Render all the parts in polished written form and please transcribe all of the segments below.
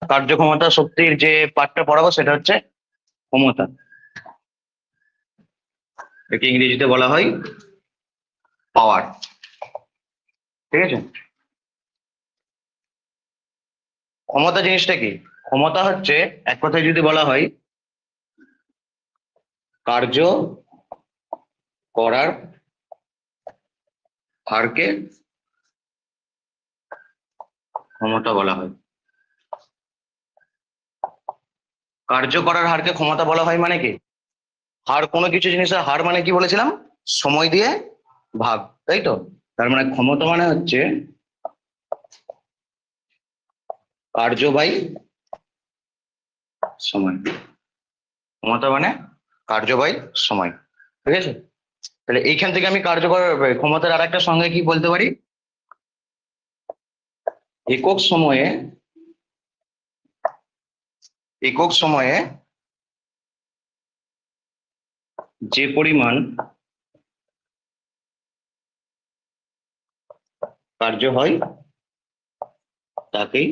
কার্যক্ষমতা শক্তির যে পার্টটা পড়াবো সেটা হচ্ছে ক্ষমতা। একে ইংরেজিতে বলা হয় পাওয়ার। ঠিক আছে, ক্ষমতা জিনিসটা কি? ক্ষমতা হচ্ছে এক কথায় যদি বলা হয় কার্য করার হারকে ক্ষমতা বলা হয়। কার্য করার হারকে ক্ষমতা বলা হয় মানে কি? হার কোনো কিছু জিনিসের হার মানে কি বলেছিলাম? সময় দিয়ে ভাগ, তাই তো? তার মানে ক্ষমতা মানে হচ্ছে কার্য বাই সময়। ক্ষমতা মানে কার্য বাই সময়। ঠিক আছে, তাহলে এইখান থেকে আমি কার্যকর ক্ষমতার আর একটা সঙ্গে কি বলতে পারি? একক সময়ে যে পরিমাণ কার্য হয় তাকেই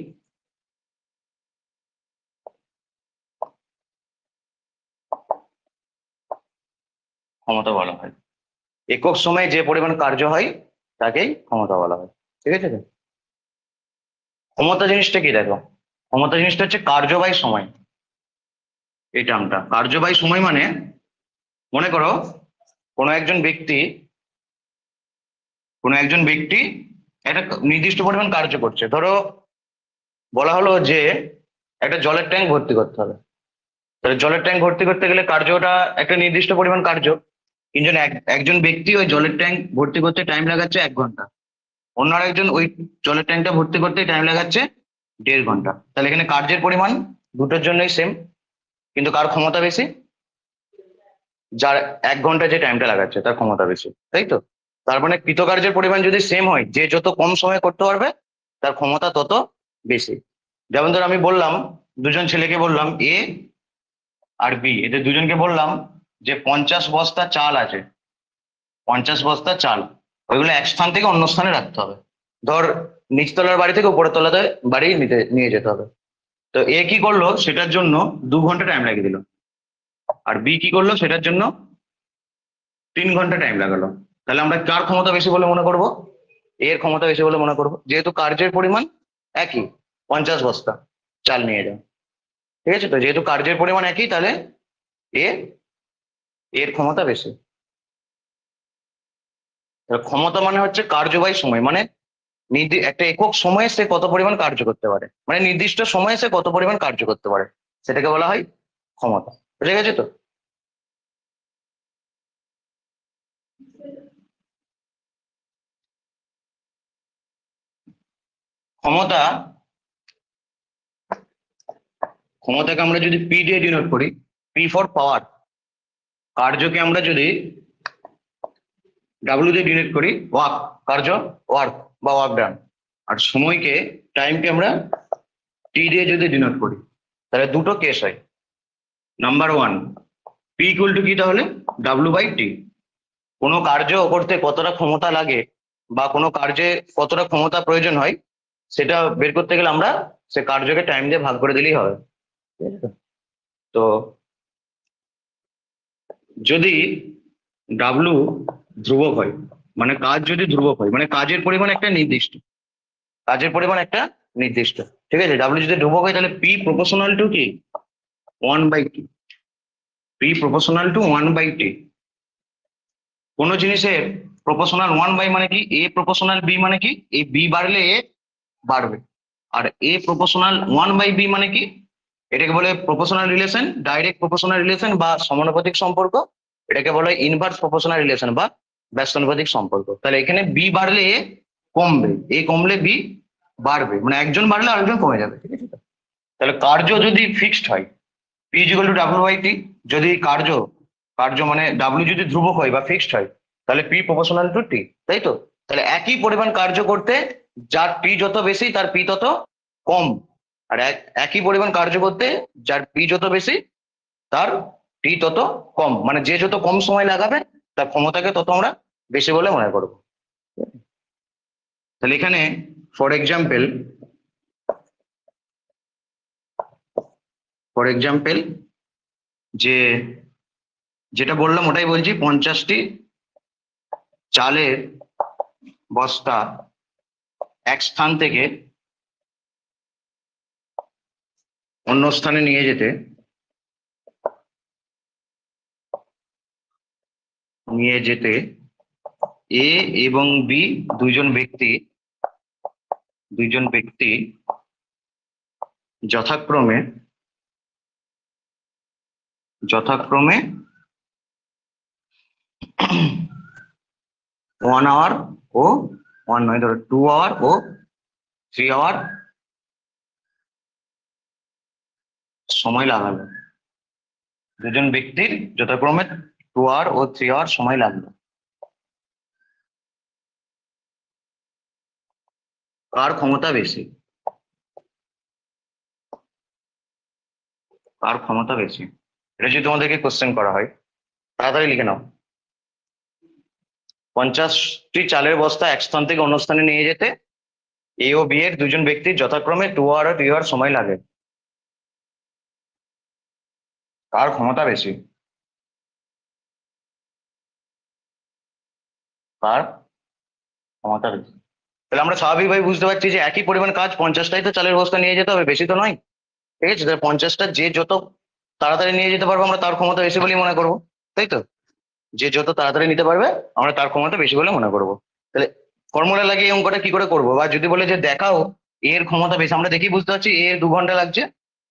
ক্ষমতা বলা হয়। একক সময়ে যে পরিমাণ কার্য হয় তাকেই ক্ষমতা বলা হয়। ঠিক আছে, ক্ষমতা জিনিসটা কি দেখো, ক্ষমতা জিনিসটা হচ্ছে কার্য বাই সময়। এই টার্মটা কার্য বাই সময় মানে, মনে করো কোনো একজন ব্যক্তি একটা নির্দিষ্ট পরিমাণ কার্য করছে। ধরো বলা হলো যে একটা জলের ট্যাঙ্ক ভর্তি করতে হবে। তাহলে জলের ট্যাঙ্ক ভর্তি করতে গেলে কার্যটা একটা নির্দিষ্ট পরিমাণ কার্য, কিন্তু একজন ব্যক্তি ওই জলের ট্যাঙ্ক ভর্তি করতে টাইম লাগাচ্ছে 1 ঘন্টা, অন্য আরেকজন ওই জলের ট্যাঙ্কটা ভর্তি করতে টাইম লাগাচ্ছে 1.5 ঘন্টা। তাহলে এখানে কার্যের পরিমাণ দুটোর জন্যই সেম, কিন্তু কার ক্ষমতা বেশি? যার 1 ঘন্টা যে টাইমটা লাগাচ্ছে তার ক্ষমতা বেশি, তাই তো? তার মানে কৃতকার্যের পরিমাণ যদি সেম হয়, যে যত কম সময়ে করতে পারবে তার ক্ষমতা তত বেশি। যেমন ধর আমি বললাম, দুজন ছেলেকে বললাম এ আর বি, এদের দুজনকে বললাম যে 50 বস্তা চাল আছে, 50 বস্তা চাল, ওইগুলো এক স্থান থেকে অন্য স্থানে রাখতে হবে। ধর নিচতলার বাড়ি থেকে উপরের তলাতে বাড়ি নিয়ে যেতে হবে। তো এ কি করলো সেটার জন্য 2 ঘন্টা টাইম লাগিয়ে দিল, আর বি কি করলো সেটার জন্য 3 ঘন্টা টাইম লাগালো। তাহলে আমরা কার ক্ষমতা বেশি বলে মনে করব? এর ক্ষমতা বেশি বলে মনে করব, যেহেতু কার্যের পরিমাণ একই, 50 বস্তা চাল নিয়ে যাও। ঠিক আছে, তো যেহেতু কার্যের পরিমাণ একই তাহলে এ এর ক্ষমতা বেশি। ক্ষমতা মানে হচ্ছে কার্য বাই সময়, মানে একটা একক সময়ে সে কত পরিমাণ কার্য করতে পারে, মানে নির্দিষ্ট সময়ে সে কত পরিমাণ কার্য করতে পারে, সেটাকে বলা হয় ক্ষমতা। বুঝে গেছে তো? ক্ষমতা ক্ষমতাকে আমরা যদি পি দিয়ে ডিনোট করি, পি ফর পাওয়ার। কার্যকে আমরা যদি ডাব্লিউ দিয়ে ডিনোট করি, ওয়ার্ক, কার্য, ওয়ার্ক বা ওয়ার্ক ডান। আর সময়কে, টাইমকে আমরা টি দিয়ে যদি ডিনোট করি, তাহলে দুটো কেস হয়। Number one, P equal to কি তাহলে? ডাব্লিউ বাই টি। কোনো কার্য করতে কতটা ক্ষমতা লাগে বা কোনো কার্যে কতটা ক্ষমতা প্রয়োজন হয় সেটা বের করতে গেলে আমরা সে কার্যকে টাইম দিয়ে ভাগ করে দিলেই হবে। ঠিক আছে? তো যদি ডাব্লু ধ্রুবক হয়, মানে কাজ যদি ধ্রুবক হয়, মানে কাজের পরিমাণ একটা নির্দিষ্ট। ঠিক আছে, ডাব্লু যদি ধ্রুবক হয় তাহলে পি প্রপোর্শনাল টু কি? 1/t। P proportional to 1/t। কোনো জিনিসের প্রপোর্শনাল 1 বাই মানে কি? এ প্রপোর্শনাল বি মানে কি? এই বি বাড়লে এ বাড়বে। আর এ প্রপোর্শনাল 1/b মানে কি? এটাকে বলে proportional relation, direct proportional relation বা সমানুপাতিক সম্পর্ক। এটাকে বলা হয় ইনভার্স প্রপোর্শনাল রিলেশন বা ব্যস্তানুপাতিক সম্পর্ক। তাহলে এখানে বি বাড়লে এ কমবে, এ কমলে বি বাড়বে, মানে একজন বাড়লে আরেকজন কমে যাবে। ঠিক আছে, তাহলে কার্য যদি ফিক্সড হয়, P is equal to W by T, যদি কার্য কার্য মানে ডাব্লিউ যদি ধ্রুবক হয় বা ফিক্সড হয়, তাহলে পি প্রপোর্শনাল টু টি, তাই তো? তাহলে একই পরিমাণ কার্য করতে যার টি যত বেশি তার পি তত কম, আর একই পরিমাণ কার্য করতে যার পি যত বেশি তার টি তত কম, মানে যে যত কম সময় লাগাবে তার ক্ষমতাকে তত আমরা বেশি বলে মনে করবো। তাহলে এখানে ফর এক্সাম্পল ফর এক্সাম্পল, যে যেটা বললাম ওটাই বলছি, 50টি চালের বস্তা এক স্থান থেকে অন্য স্থানে নিয়ে যেতে এ এবং বি দুইজন ব্যক্তি যথাক্রমে 1 আওয়ার ও 1 নয়, ধরো 2 আওয়ার ও 3 আওয়ার সময় লাগালো। দুজন ব্যক্তির যথাক্রমে 2 আওয়ার ও 3 আওয়ার সময় লাগলো। কার ক্ষমতা বেশি? কার ক্ষমতা বেশি, এটা যদি তোমাদেরকে কোশ্চেন করা হয়, তাড়াতাড়ি লিখে নাও। 50টি চালের বস্তা এক স্থান থেকে অন্য স্থানে নিয়ে যেতে এ ও বি এর দুজন ব্যক্তির যথাক্রমে 2 আওয়ার ও 3 আওয়ার সময় লাগে। কার ক্ষমতা বেশি? কার ক্ষমতা বেশি? তাহলে আমরা স্বাভাবিকভাবে বুঝতে পারছি যে একই পরিমাণ কাজ 50টাই তো চালের বস্তা নিয়ে যেতে হবে, বেশি তো নয়। ঠিক আছে, তাহলে 50টা যে যত তাড়াতাড়ি নিয়ে যেতে পারবো আমরা তার ক্ষমতা বেশি বলেই মনে করবো, তাই তো? যে যত তাড়াতাড়ি নিতে পারবে আমরা তার ক্ষমতা বেশি বলে মনে করবো। তাহলে ফর্মুলা লাগিয়ে এই অঙ্কটা কি করে করবো? বা যদি বলে যে দেখাও এ এর ক্ষমতা বেশি, আমরা দেখি বুঝতে পারছি এ এর 2 ঘন্টা লাগছে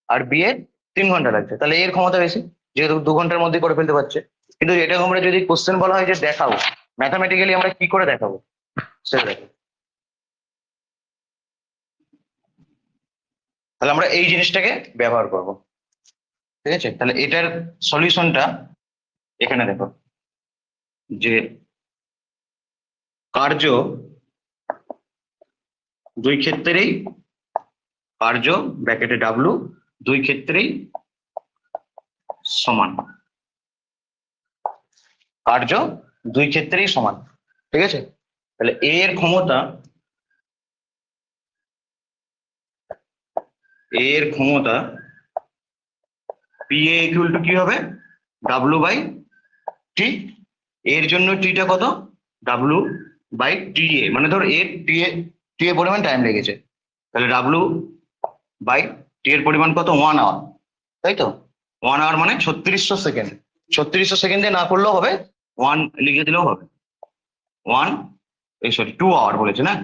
আর বি এর 3 ঘন্টা লাগছে, তাহলে এ এর ক্ষমতা বেশি, যেহেতু 2 ঘন্টার মধ্যে করে ফেলতে পারছে। কিন্তু এটা আমরা যদি কোশ্চেন বলা হয় যে দেখাও, ম্যাথামেটিক্যালি আমরা কি করে দেখাবো সেটা দেখো। তাহলে আমরা এই জিনিসটাকে ব্যবহার করব। ঠিক আছে, তাহলে এটার সলিউশনটা এখানে দেখো, যে কার্য দুই ক্ষেত্রেই, কার্য ব্র্যাকেটে ডাব্লু, দুই ক্ষেত্রেই সমান। কার্য দুই ক্ষেত্রেই সমান, ঠিক আছে? তাহলে এ এর ক্ষমতা, পি এ ইকুয়াল টু কি হবে? W by T. এর জন্য টিটা কত? ডাব্লু বাই টি এ, মানে ধর এর টি এ পরিমাণ টাইম লেগেছে, তাহলে ডাব্লু বাই টি এর পরিমাণ কত? 1 আওয়ার, তাই তো? 1 আওয়ার মানে 3600 সেকেন্ড। 3600 সেকেন্ডে না করলেও হবে, 1 লিখে দিলেও হবে। 1, এই সরি 2 আওয়ার বলেছে না,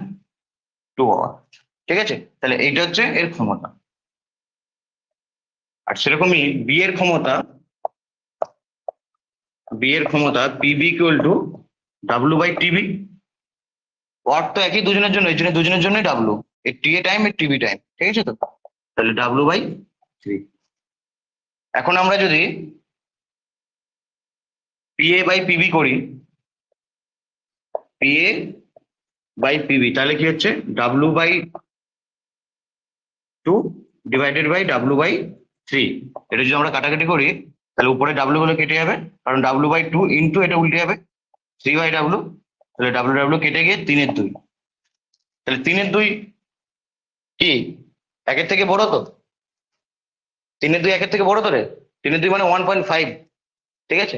2 আওয়ার। ঠিক আছে, তাহলে এইটা হচ্ছে এর ক্ষমতা। আর সেরকমই বি এর ক্ষমতা PB equal to W by TB. Work তো একই দুজনের জন্য, এই জন্য দুজনের জন্যই ডাব্লু, এর টি এ টাইম এর টিবি টাইম, ঠিক আছে তো? তাহলে ডাব্লু বাই 3। এখন আমরা যদি পি এ বাই পিবি করি, পি এ বাই পিবি, তাহলে কি হচ্ছে? W by 2 divided by W by 3। এটা যদি আমরা কাটাকাটি করি তাহলে উপরে ডাব্লু গুলো কেটে যাবে, কারণ ডাব্লু বাই 2 ইন্টু এটা উল্টে যাবে 3 বাই ডাব্লু, তাহলে ডাব্লু ডাব্লু কেটে গিয়ে 3-এর 2। তাহলে 3-এর 2 কি একের থেকে বড় তো? 3-এর 2 একের থেকে বড় তো রে? 3-এর 2 মানে 1.5, ঠিক আছে?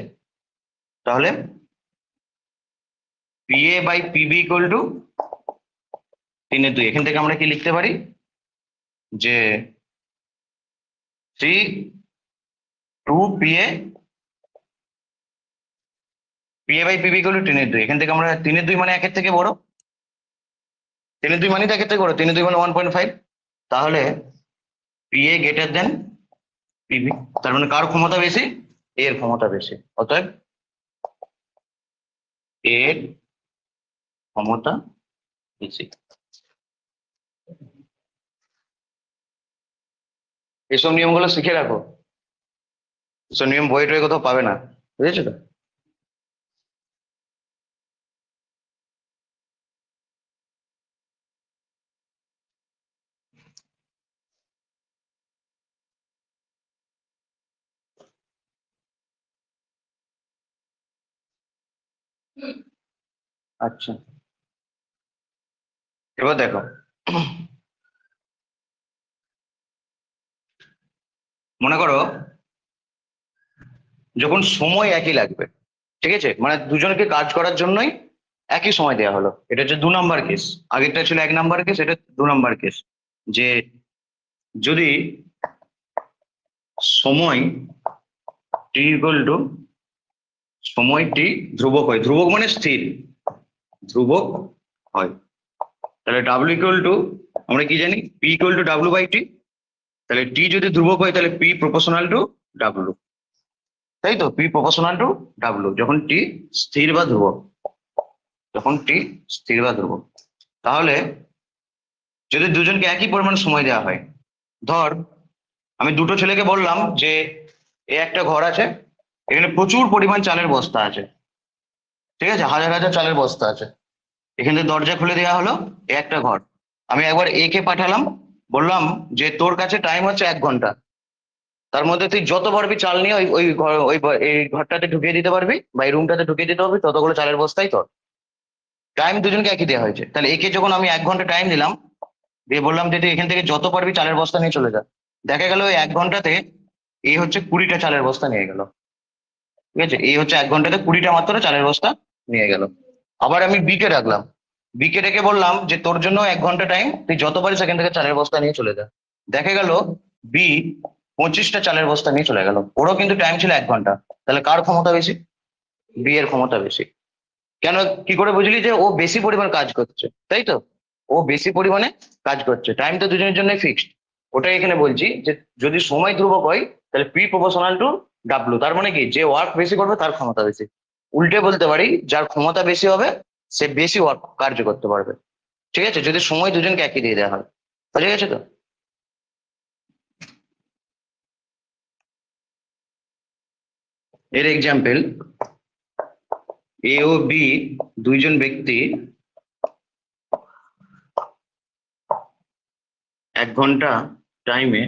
তাহলে P A by PB equal to 3-এর 2। এখান থেকে আমরা কি লিখতে পারি? যে 3 2 P A by PB equal to 3-এর 2। এখান থেকে আমরা 3-এর 2 মানে একের থেকে বড়, 3-এর 2 মানে তো একের থেকে বড়, 3-এর 2 মানে 1.5, তাহলে পি এ গ্রেটার দেন পিবি। তার মানে কার ক্ষমতা বেশি? এর ক্ষমতা বেশি, অতএব এর ক্ষমতা বেশি। এসব নিয়মগুলো শিখে রাখো, এসব নিয়ম বই টয়ে কোথাও পাবে না, বুঝেছো তো? আচ্ছা, এবার দেখো, মনে করো যখন সময় একই লাগবে, ঠিক আছে, মানে দুজনকে কাজ করার জন্যই একই সময় দেওয়া হলো, এটা হচ্ছে 2 নম্বর কেস। আগেরটা ছিল 1 নম্বর কেস, এটা 2 নম্বর কেস। যে যদি সময় টি ইকুয়াল টু সময় টি ধ্রুবক হয়, ধ্রুবক মানে স্থির, ধ্রুবক হয়, তাহলে ডাব্লিউ ইকুয়াল টু, আমরা কি জানি, P equal to W by T. তাহলে টি যদি ধ্রুবক হয় তাহলে পি প্রপোর্শনাল টু ডাব্লিউ, তাই তো, পি প্রপোর্শনাল টু ডাব্লিউ যখন টি স্থির বা ধ্রুবক, যখন টি স্থির বা ধ্রুবক। তাহলে যদি দুজনকে একই পরিমাণ সময় দেওয়া হয়, ধর আমি দুটো ছেলেকে বললাম যে এ একটা ঘর আছে, এখানে প্রচুর পরিমাণ চালের বস্তা আছে, ঠিক আছে, হাজার হাজার চালের বস্তা আছে, এখানে দরজা খুলে দেওয়া হলো, এ একটা ঘর। আমি একবার এ কে পাঠালাম, বললাম যে তোর কাছে টাইম হচ্ছে 1 ঘন্টা, তার মধ্যে তুই যত পারবি চাল নিয়ে ওই ওই ঘর ওই এই ঘরটাতে ঢুকিয়ে দিতে পারবি বা এই রুমটাতে ঢুকিয়ে দিতে পারবি, ততগুলো চালের বস্তাই তোর। টাইম দুজনকে একই দেওয়া হয়েছে, তাহলে একে যখন আমি 1 ঘন্টা টাইম দিলাম, দিয়ে বললাম যে তুই এখান থেকে যত পারবি চালের বস্তা নিয়ে চলে যা, দেখা গেল ওই 1 ঘন্টাতে এই হচ্ছে 20টা চালের বস্তা নিয়ে গেল, ঠিক আছে, এই হচ্ছে 1 ঘন্টাতে 20টা মাত্র চালের বস্তা নিয়ে গেল। আবার আমি বি কে রাখলাম, বি কে রেখে বললাম যে তোর জন্য 1 ঘন্টা টাইম, তুই যত পারিস এখান থেকে চালের বস্তা নিয়ে চলে যা, দেখা গেল বি 25টা চালের বস্তা নিয়ে চলে গেল, ওরও কিন্তু টাইম ছিল 1 ঘন্টা। তাহলে কার ক্ষমতা বেশি? বি এর ক্ষমতা বেশি। কেন, কি করে বুঝলি যে ও বেশি পরিমাণ কাজ করছে, তাই তো, ও বেশি পরিমাণে কাজ করছে, টাইম তো দুজনের জন্য ফিক্সড। ওটাই এখানে বলছি যে যদি সময় ধ্রুবক হয় তাহলে পি প্রপোর্শনাল টু ডাব্লু, তার মানে কি যে ওয়ার্ক বেশি করবে তার ক্ষমতা বেশি। উল্টে বলতে পারি যার ক্ষমতা বেশি হবে সে বেশি ওয়ার্ক কার্য করতে পারবে, ঠিক আছে, যদি সময় দুজনকে একই দিয়ে দেওয়া হয়। বুঝে গেছে তো? এর এক্সাম্পল, এ ও বি দুইজন ব্যক্তি 1 ঘন্টা টাইমে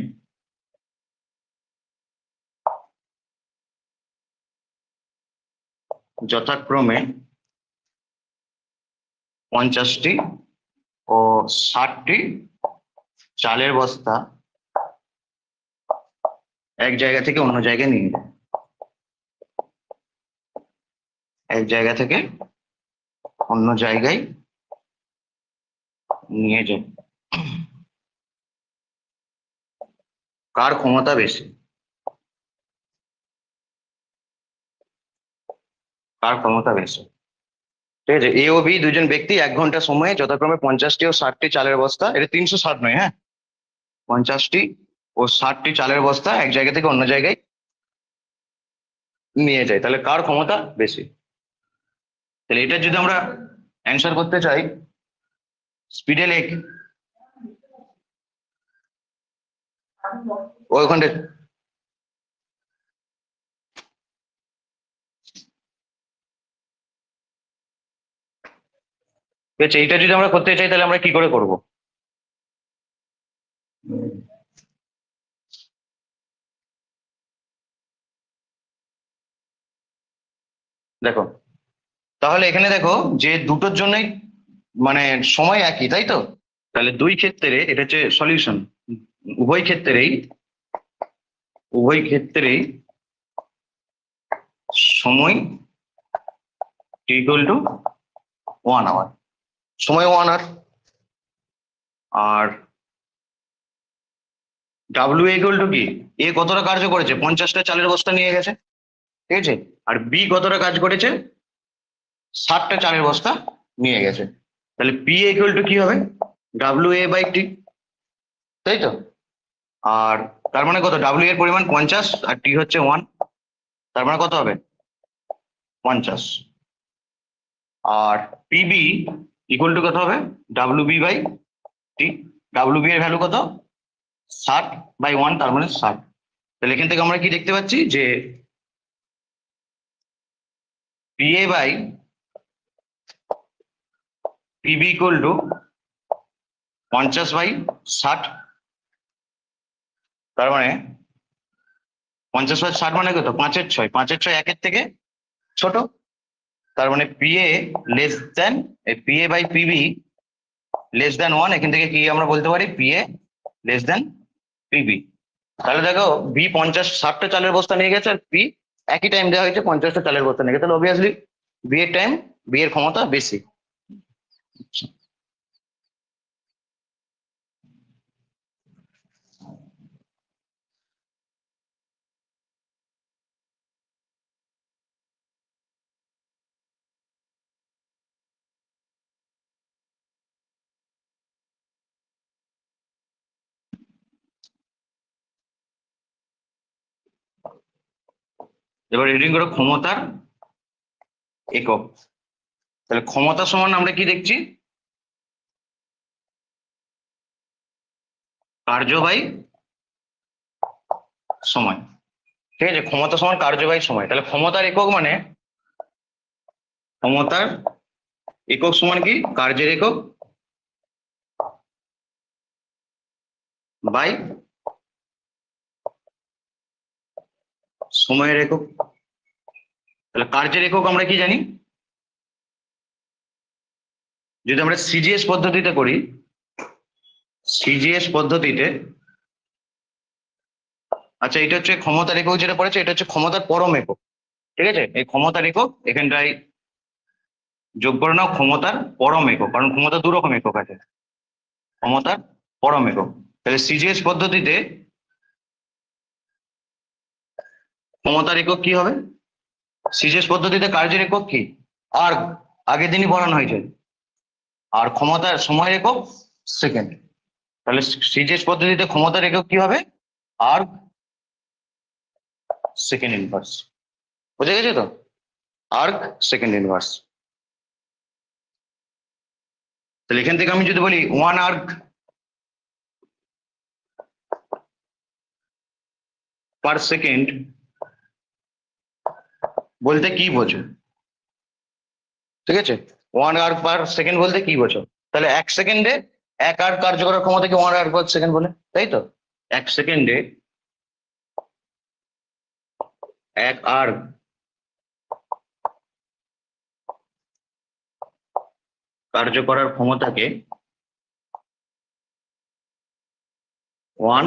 যথাক্রমে 50টি ও 60টি চালের বস্তা এক জায়গা থেকে অন্য জায়গায় নিয়ে যায়, এক জায়গা থেকে অন্য জায়গায় নিয়ে যায়, কার ক্ষমতা বেশি? কার ক্ষমতা বেশি? ঠিক আছে, এ ও বি দুজন ব্যক্তি 1 ঘন্টা সময়ে যথাক্রমে 50টি ও 60টি চালের বস্তা, এটা 360 নয়, হ্যাঁ, 50টি ও 60টি চালের বস্তা এক জায়গা থেকে অন্য জায়গায় নিয়ে যায়, তাহলে কার ক্ষমতা বেশি? তাহলে এটা যদি আমরা অ্যান্সার করতে চাই, স্পিডে লেখ, ওইখানে ঠিক আছে, এইটা যদি আমরা করতে চাই তাহলে আমরা কি করে করব? দেখো, তাহলে এখানে দেখো যে দুটোর জন্যই মানে সময় একই, তাই তো, তাহলে দুই ক্ষেত্রে এটা হচ্ছে সলিউশন, উভয় ক্ষেত্রেই উভয় ক্ষেত্রেই সময় ইকুয়াল টু 1 আওয়ার, সময় 1 আওয়ার। আর ডাব্লিউ ইকুয়াল টু কি, এ কতটা কার্য করেছে, 50টা চালের বস্তা নিয়ে গেছে, ঠিক আছে, আর বি কতটা কাজ করেছে, 60টা চালের বস্তা নিয়ে গেছে, তাহলে পি ইকুয়াল টু কি হবে, ডাব্লিউ এ বাই টি, তাই তো। আর তার মানে কত, ডাব্লিউ এর পরিমাণ 50 আর টি হচ্ছে 1, তার মানে কত হবে 50। আর পিবি ইকুয়াল টু কত হবে, W B by T, W B এর ভ্যালু কত, 60/1, তার মানে 60। তাহলে এখান থেকে আমরা কি দেখতে পাচ্ছি যে PA by PB equal to 50/60, তার মানে 50/60 মানে কত, 5/6, 5/6 1-এর থেকে ছোট, তার মানে PA less than, PA by PB less than 1, এখান থেকে কি আমরা বলতে পারি, পিএ লেস দেন পিবি। তাহলে দেখো বি 50-60টা চালের বস্তা নিয়ে গেছে, আর পি একই টাইম দেওয়া হয়েছে 50টা চালের বস্তা নিয়ে গেছে, তাহলে অবভিয়াসলি বি এর টাইম, বি এর ক্ষমতা বেশি। এবার রিডিং করো ক্ষমতার একক। তাহলে ক্ষমতা সমান আমরা কি দেখছি, কার্য বাই সময়। ঠিক আছে, ক্ষমতা সমান কার্য বাই সময়। তাহলে ক্ষমতার একক মানে, ক্ষমতার একক সমান কি, কার্যের একক বাই সময়ের একক। তাহলে কার্যের একক আমরা কি জানি, যদি আমরা সিজিএস পদ্ধতিতে করি, সিজিএস পদ্ধতিতে, আচ্ছা এটা হচ্ছে ক্ষমতার একক যেটা পড়েছে, এটা হচ্ছে ক্ষমতার পরম একক। ঠিক আছে, এই ক্ষমতার একক এখানটায় যোগ করে নাও, ক্ষমতার পরম একক, কারণ ক্ষমতা দু রকম একক আছে, ক্ষমতার পরম একক। তাহলে সিজিএস পদ্ধতিতে ক্ষমতার একক কি হবে, সিজিএস পদ্ধতিতে কার্যের একক কি, আর আগের দিনই বলানো হয়েছে, আর ক্ষমতার সময়ের একক সেকেন্ড। তাহলে সিজিএস পদ্ধতিতে ক্ষমতার একক কি হবে, আর সেকেন্ড ইনভার্স। বুঝে গেছে তো, আর্ক সেকেন্ড ইনভার্স। তাহলে এখান থেকে আমি যদি বলি 1 আর্ক পার সেকেন্ড বলতে কি বোঝো, ঠিক আছে, 1 আর্ক পার সেকেন্ড বলতে কি বোঝো, তাহলে 1 সেকেন্ডে 1 আর্ক কার্যকর ক্ষমতাকে 1 আর্ক পার সেকেন্ড বলে, তাই তো, 1 সেকেন্ডে 1 আর্ক কার্য করার ক্ষমতাকে 1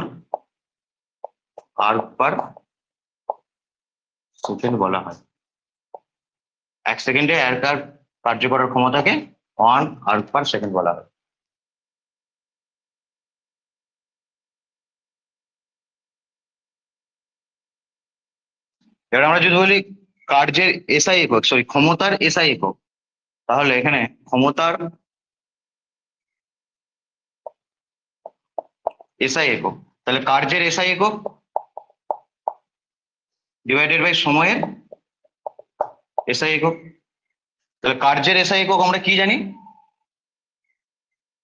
আর্ক পার সেকেন্ড বলা হয়। 1 সেকেন্ডে 1 আর্ক কার্য করার ক্ষমতাকে 1 আর্ক পার সেকেন্ড বলা হয়। এবার আমরা যদি বলি কার্যের এসআই একক, সরি ক্ষমতার এসআই একক, তাহলে এখানে ক্ষমতার এসআই একক, তাহলে কার্যের এসআই একক ডিভাইডেড বাই সময়ের এসআই একক। তাহলে কার্যের এসআই একক আমরা কি জানি,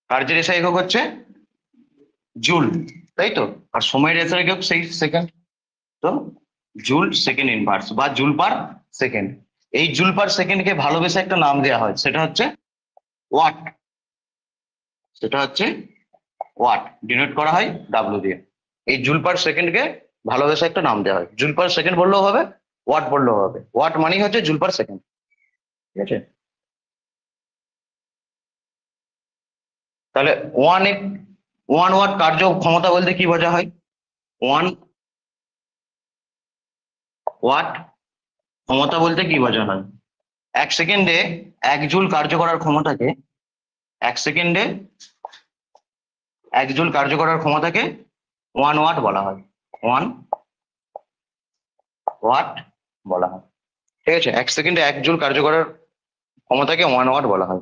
কার্যের এসআই একক হচ্ছে জুল, তাই তো, আর সময়ের এসআই একক সেই সেকেন্ড, তো জুল সেকেন্ড ইনভার্স বা জুল পার সেকেন্ড। এই জুল পার সেকেন্ডকে ভালোবেসে একটা নাম দেওয়া হয়, সেটা হচ্ছে ওয়াট, সেটা হচ্ছে ওয়াট, ডিনোট করা হয় ডাব্লিউ দিয়ে। এই জুল পার সেকেন্ডকে ভালোবেসে একটা নাম দেওয়া হয়, জুল পার সেকেন্ড বললেও হবে, ওয়াট বললেও হবে, ওয়াট মানেই হচ্ছে জুল পার সেকেন্ড। ঠিক আছে, তাহলে 1 ওয়াট কার্য ক্ষমতা বলতে কি বোঝা হয়, 1 ওয়াট ক্ষমতা বলতে কি বোঝা হয়, 1 সেকেন্ডে 1 জুল কার্য করার ক্ষমতাকে, 1 সেকেন্ডে 1 জুল কার্য করার ক্ষমতাকে 1 ওয়াট বলা হয়, 1 ওয়াট বলা হয়। ঠিক আছে, 1 সেকেন্ডে 1 জুল কার্য করার ক্ষমতাকে 1 ওয়াট বলা হয়।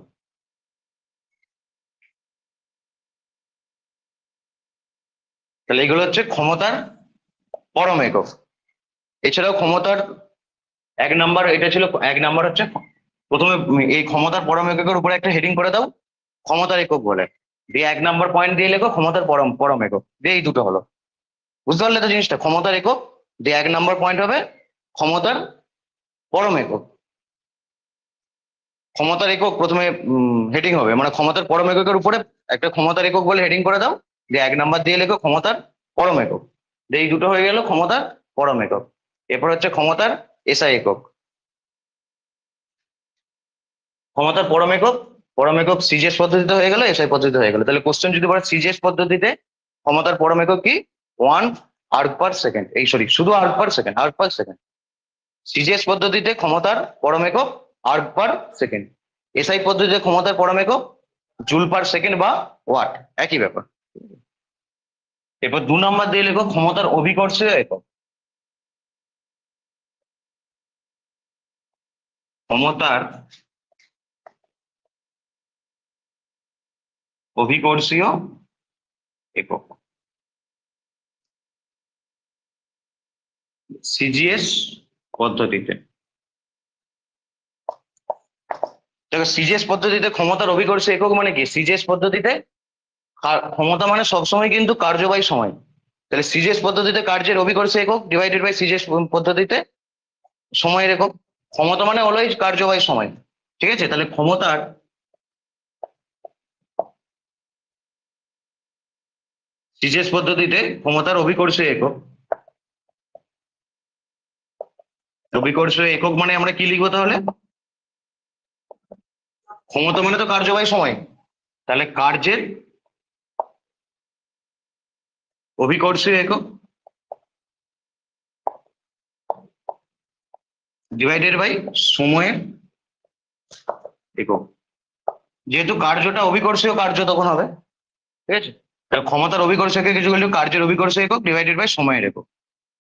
তাহলে এগুলো হচ্ছে ক্ষমতার পরম একক। এছাড়াও ক্ষমতার 1 নাম্বার, এটা ছিল 1 নাম্বার হচ্ছে, প্রথমে এই ক্ষমতার পরম এককের উপরে একটা হেডিং করে দাও ক্ষমতার একক বলে, দিয়ে 1 নাম্বার পয়েন্ট দিয়ে লেখো ক্ষমতার পরম পরম একক, দিয়ে এই দুটো হলো। বুঝতে পারলে তো জিনিসটা, ক্ষমতার একক দিয়ে 1 নাম্বার পয়েন্ট হবে ক্ষমতার পরম একক। ক্ষমতার একক প্রথমে হেডিং হবে, মানে ক্ষমতার পরম এককের উপরে একটা ক্ষমতার একক বলে হেডিং করে দাও, দিয়ে 1 নাম্বার দিয়ে লেখো ক্ষমতার পরম একক, দিয়ে এই দুটো হয়ে গেল ক্ষমতার পরম একক। এরপর হচ্ছে ক্ষমতার এসআই একক, ক্ষমতার পরম একক সিজিএস পদ্ধতিতে হয়ে গেল, এসআই পদ্ধতিতে হয়ে গেল। তাহলে কোশ্চেন যদি বলে সিজিএস পদ্ধতিতে ক্ষমতার পরম একক কি, 1 আর্ক পার সেকেন্ড, এই সরি শুধু arc per second, arc per second. CGS পদ্ধতিতে ক্ষমতার পরম একক আর্ক পার সেকেন্ড, এসআই পদ্ধতিতে ক্ষমতার পরম একক জুল পার সেকেন্ড বা ওয়াট, একই ব্যাপার। এরপর 2 নম্বর দিয়ে লেখো ক্ষমতার অভিকর্ষীয় একক। ক্ষমতার অভিকর্ষীয় একক সিজিএস পদ্ধতিতে। দেখো সিজিএস পদ্ধতিতে ক্ষমতার অভিকর্ষীয় একক মানে কি, সিজিএস পদ্ধতিতে ক্ষমতা মানে সবসময় কিন্তু কার্য বাই সময়। তাহলে সিজিএস পদ্ধতিতে কার্যের অভিকর্ষীয় একক ডিভাইডেড বাই সিজিএস পদ্ধতিতে সময়ের একক। ক্ষমতা মানে অলওয়েজ কার্য বাই সময়, ঠিক আছে। তাহলে ক্ষমতার সিজিএস পদ্ধতিতে ক্ষমতার অভিকর্ষীয় একক, অভিকর্ষীয় একক মানে আমরা কি লিখবো তাহলে, ক্ষমতা মানে তো কার্য বাই সময়, তাহলে কার্যের অভিকর্ষীয় একক ডিভাইডেড বাই সময়ের একক। যেহেতু কার্যটা অভিকর্ষীয় কার্য তখন হবে, ঠিক আছে। তাহলে ক্ষমতার অভিকর্ষীয় একক কিছু হলো কার্যের অভিকর্ষীয় একক ডিভাইডেড বাই সময়ের একক।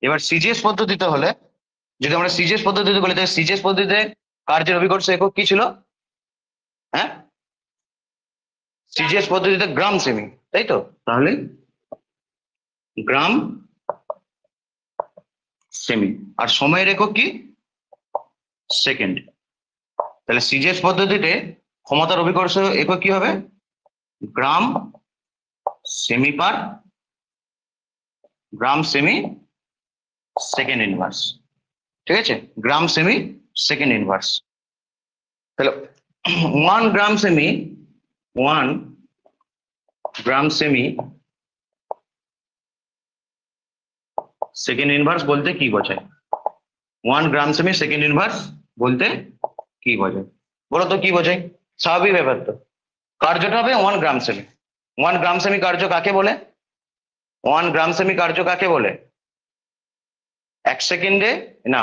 এবার সিজিএস পদ্ধতিতে হলে, যদি আমরা সিজিএস পদ্ধতিতে বলি তাহলে সিজিএস পদ্ধতিতে কার্যের অভিকর্ষীয় একক কি ছিল, হ্যাঁ সিজিএস পদ্ধতিতে গ্রাম সেমি, তাই তো। তাহলে গ্রাম সেমি, আর সময়ের একক কি, সেকেন্ড। তাহলে সিজিএস পদ্ধতিতে ক্ষমতার অভিকর্ষ একক কি হবে, গ্রাম সেমি পার গ্রাম সেমি সেকেন্ড ইনভার্স, ঠিক আছে, গ্রাম সেমি সেকেন্ড ইনভার্স। তাহলে 1 গ্রাম সেমি সেকেন্ড ইনভার্স বলতে কি বোঝায়, 1 গ্রাম সেমি সেকেন্ড ইনভার্স বলতে কি বোঝায়, বলো তো কি বোঝায়। স্বাভাবিক ব্যাপার তো, কার্যটা হবে 1 গ্রাম সেমি। 1 গ্রাম সেমি কার্য কাকে বলে, 1 গ্রাম সেমি কার্য কাকে বলে, 1 সেকেন্ডে না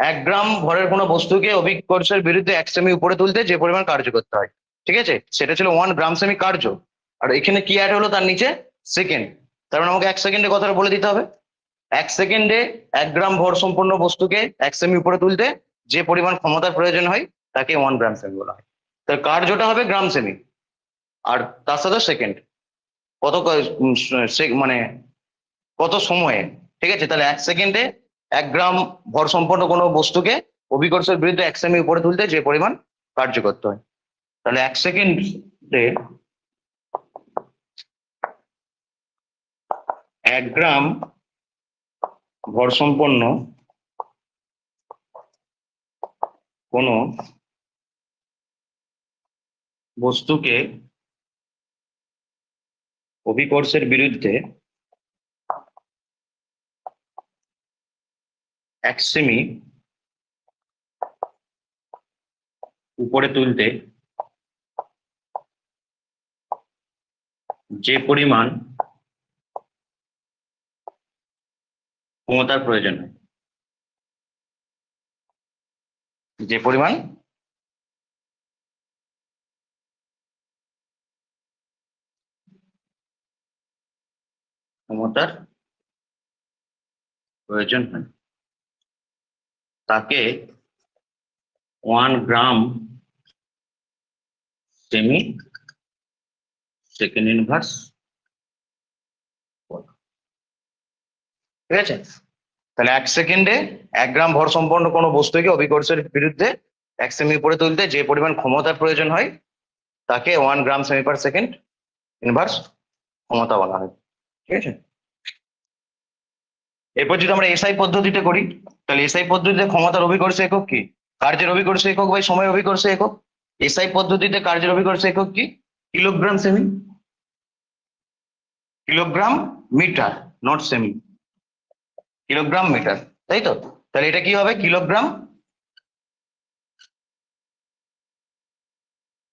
1 গ্রাম ভরের কোনো বস্তুকে অভিকর্ষের বিরুদ্ধে 1 সেমি উপরে তুলতে যে পরিমাণ কার্য করতে হয়, ঠিক আছে, সেটা ছিল 1 গ্রাম সেমি কার্য। আর এখানে কি অ্যাড হলো তার নিচে, সেকেন্ড। তার মানে আমাকে 1 সেকেন্ডে কথাটা বলে দিতে হবে, 1 সেকেন্ডে 1 গ্রাম ভর সম্পন্ন বস্তুকে 1 সেমি উপরে তুলতে যে পরিমাণ ক্ষমতার প্রয়োজন হয় তাকে 1 গ্রাম সেমি বলা হয়। তার কার্যটা হবে গ্রাম সেমি, আর তার সাথে সেকেন্ড, কত মানে কত সময়ে, ঠিক আছে। তাহলে 1 সেকেন্ডে 1 গ্রাম ভর সম্পন্ন কোনো বস্তুকে অভিকর্ষের বিরুদ্ধে 1 সেমি উপরে তুলতে যে পরিমাণ কার্য করতে হয়, তাহলে 1 সেকেন্ডে 1 গ্রাম ভর সম্পন্ন কোনো বস্তুকে অভিকর্ষের বিরুদ্ধে 1 সেমি উপরে তুলতে যে পরিমাণ ক্ষমতার প্রয়োজন হয়, যে পরিমাণ ক্ষমতার প্রয়োজন হয় তাকে 1 গ্রাম সেমি সেকেন্ড ইনভার্স, ঠিক আছে। তাহলে 1 সেকেন্ডে 1 গ্রাম ভর সম্পন্ন কোনো বস্তুকে অভিকর্ষের বিরুদ্ধে 1 সেমি উপরে তুলতে যে পরিমাণ ক্ষমতার প্রয়োজন হয় তাকে 1 gram semi per second inverse ক্ষমতা বলা হয়, ঠিক আছে। এরপর যদি আমরা এসআই পদ্ধতিতে করি, তাহলে এসআই পদ্ধতিতে ক্ষমতার অভিকর্ষ একক কি, কার্যের অভিকর্ষ একক বাই সময় অভিকর্ষ একক। এসআই পদ্ধতিতে কার্যের অভিকর্ষ একক কি, কিলোগ্রাম সেমি, কিলোগ্রাম মিটার, নট সেমি, কিলোগ্রাম মিটার, তাই তো। তাহলে এটা কি হবে, kilogram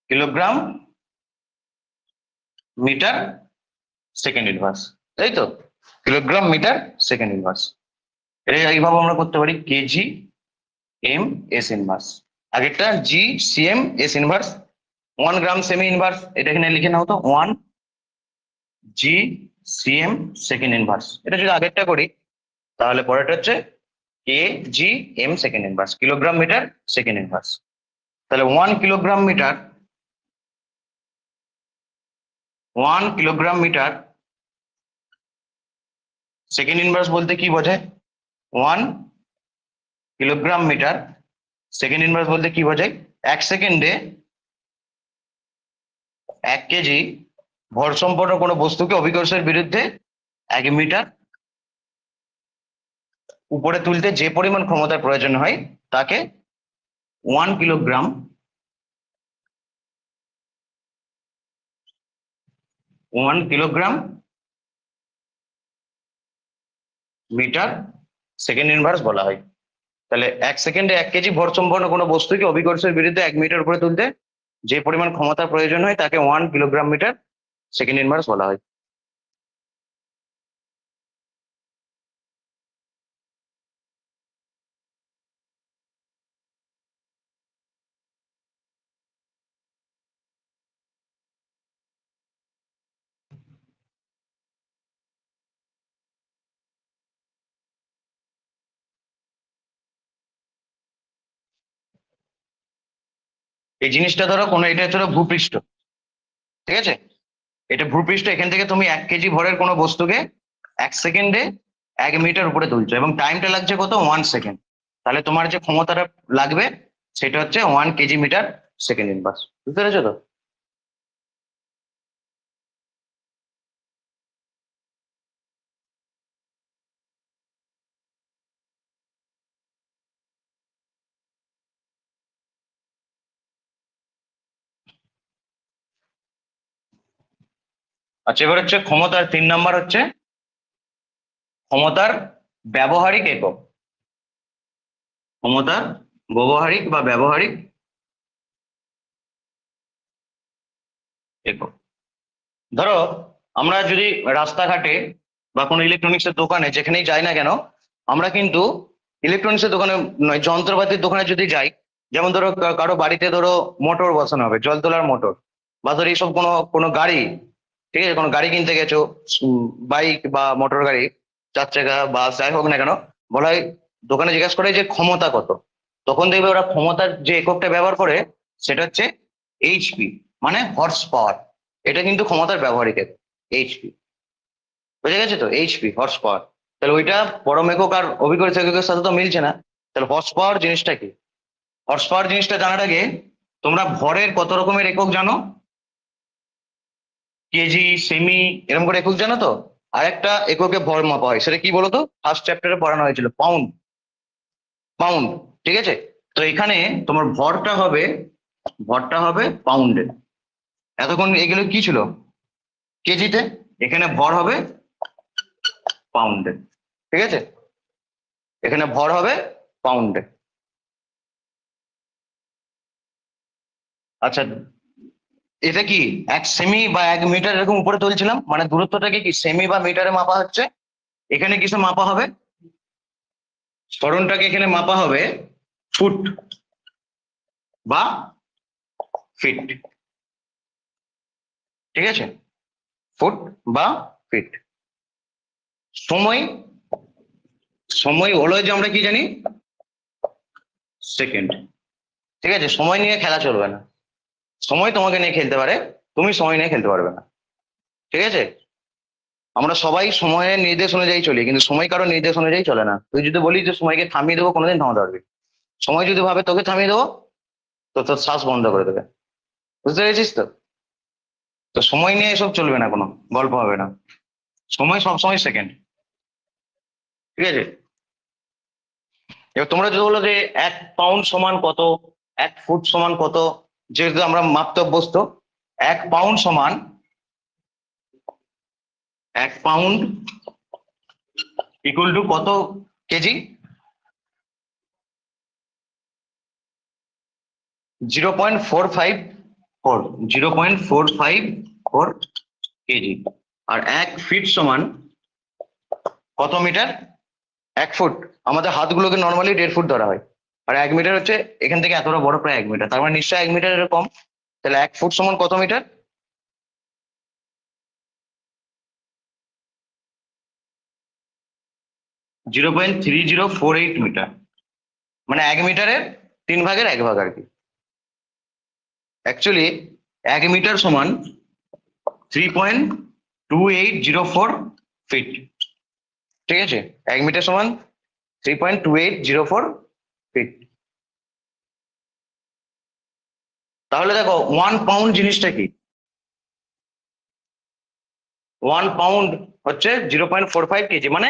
kilogram metre second inverse, তাই তো। Kilogram metre second inverse. এটা এইভাবে আমরা করতে পারি কেজি এম এস ইনভার্স। আগেরটা g cm s inverse. 1 gram সেমি ইনভার্স, এটা এখানে লিখে নাও তো, 1 GCM সেকেন্ড ইনভার্স। এটা যদি আগেরটা করি তাহলে পরেরটা হচ্ছে KGM second inverse, kilogram metre second inverse. তাহলে 1 কিলোগ্রাম মিটার সেকেন্ড ইনভার্স বলতে কি বোঝায়? 1 কিলোগ্রাম মিটার সেকেন্ড ইনভার্স বলতে কি বোঝায়? 1 সেকেন্ডে 1 কেজি ভর সম্পন্ন কোনো বস্তুকে অভিকর্ষের বিরুদ্ধে 1 মিটার উপরে তুলতে যে পরিমাণ ক্ষমতার প্রয়োজন হয় তাকে 1 কিলোগ্রাম মিটার সেকেন্ড ইনভার্স বলা হয়। তাহলে 1 সেকেন্ডে 1 কেজি ভর সম্পন্ন কোনো বস্তুকে অভিকর্ষের বিরুদ্ধে 1 মিটার উপরে তুলতে যে পরিমাণ ক্ষমতার প্রয়োজন হয় তাকে 1 কিলোগ্রাম মিটার সেকেন্ড ইনভার্স বলা হয়। এই জিনিসটা ধরো কোনো, এটা হচ্ছে ভূপৃষ্ঠ, ঠিক আছে? এটা ভূপৃষ্ঠ, এখান থেকে তুমি 1 কেজি ভরের কোনো বস্তুকে 1 সেকেন্ডে 1 মিটার উপরে তুলছো এবং টাইমটা লাগছে কত? 1 সেকেন্ড। তাহলে তোমার যে ক্ষমতাটা লাগবে সেটা হচ্ছে 1 কেজি মিটার সেকেন্ড ইনভার্স। বুঝতে পেরেছো তো? আচ্ছা, এবার হচ্ছে ক্ষমতার 3 নাম্বার হচ্ছে ক্ষমতার ব্যবহারিক একক। ক্ষমতার ব্যবহারিক একক। ধরো আমরা যদি রাস্তাঘাটে বা কোনো ইলেকট্রনিক্সের দোকানে যেখানেই যাই না কেন, আমরা কিন্তু ইলেকট্রনিক্সের দোকানে নয়, যন্ত্রপাতির দোকানে যদি যাই, যেমন ধরো কারো বাড়িতে ধরো মোটর বসানো হবে, জল তোলার মোটর, বা ধরো এইসব কোনো কোনো গাড়ি, ঠিক আছে, কোনো গাড়ি কিনতে গেছো, বাইক বা মোটর গাড়ি, 4 চাকা বাস যাই হোক না কেন, বলা হয়, দোকানে জিজ্ঞাসা করে যে ক্ষমতা কত, তখন দেখবে ওরা ক্ষমতার যে এককটা ব্যবহার করে সেটা হচ্ছে এইচপি, মানে হর্স পাওয়ার। এটা কিন্তু ক্ষমতার ব্যবহারিক একক, এইচপি। বুঝে গেছে তো? HP, horse power. তাহলে ওইটা পরম একক আর অভিকর্ষ এককের সাথে তো মিলছে না। তাহলে হর্স পাওয়ার জিনিসটা কি? হর্স পাওয়ার জিনিসটা জানার আগে তোমরা ভরের কত রকমের একক জানো? কেজি, সেমি, এরকম করে একক জানো তো? আর একটা এককে ভর মাপা হয়, সেটা কি বলতো? ফার্স্ট চ্যাপ্টারে পড়ানো হয়েছিল, পাউন্ড। পাউন্ড, ঠিক আছে? তো এখানে তোমার ভরটা হবে পাউন্ডে। এতক্ষণ এগুলো কি ছিল? কেজিতে। এখানে ভর হবে পাউন্ডে, ঠিক আছে? এখানে ভর হবে পাউন্ডে। আচ্ছা, এটা কি 1 সেমি বা 1 মিটার এরকম উপরে তুলছিলাম, মানে দূরত্বটাকে কি সেমি বা মিটারে মাপা হচ্ছে? এখানে কিসে মাপা হবে? সরণটাকে এখানে মাপা হবে ফুট বা ফিট, ঠিক আছে? ফুট বা ফিট। সময়, সময় হলো যে আমরা কি জানি? সেকেন্ড, ঠিক আছে? সময় নিয়ে খেলা চলবে না। সময় তোমাকে নিয়ে খেলতে পারে, তুমি সময় নিয়ে খেলতে পারবে না, ঠিক আছে? আমরা সবাই সময়ের নির্দেশ অনুযায়ী চলি, কিন্তু সময় কারোর নির্দেশ অনুযায়ী চলে না। তুই যদি বলিস যে সময়কে থামিয়ে দেবো, কোনোদিন থামাতে পারবি? সময় যদি ভাবে তোকে থামিয়ে দেবো, তো তোর শ্বাস বন্ধ করে দেবে। বুঝতে পেরেছিস তো? তো সময় নিয়ে এসব চলবে না, কোনো গল্প হবে না। সময় সবসময় সেকেন্ড, ঠিক আছে? এবার তোমরা যদি বলো যে 1 পাউন্ড সমান কত, 1 ফুট সমান কত, যেহেতু আমরা মাপতে অভ্যস্ত, 1 পাউন্ড সমান, 1 পাউন্ড ইকুয়াল টু কত কেজি? 0.454, 0.454 কেজি। আর 1 ফিট সমান কত মিটার? 1 ফুট। আমাদের হাতগুলোকে নর্মালি 1.5 ফুট ধরা হয়, আর 1 মিটার হচ্ছে এখান থেকে এতটা বড়, প্রায় 1 মিটার, তার মানে নিশ্চয়ই 1 মিটার এরকম। তাহলে 1 ফুট সমান কত মিটার? 0.3048 মিটার, মানে 1 মিটারের 3 ভাগের 1 ভাগ আর কি। অ্যাকচুয়ালি 1 মিটার সমান 3.2804 ফিট। ঠিক আছে, 1 মিটার সমান 3.2804 ফিট। তাহলে দেখো 1 পাউন্ড জিনিসটা কি? 1 পাউন্ড হচ্ছে 0.45 কেজি, মানে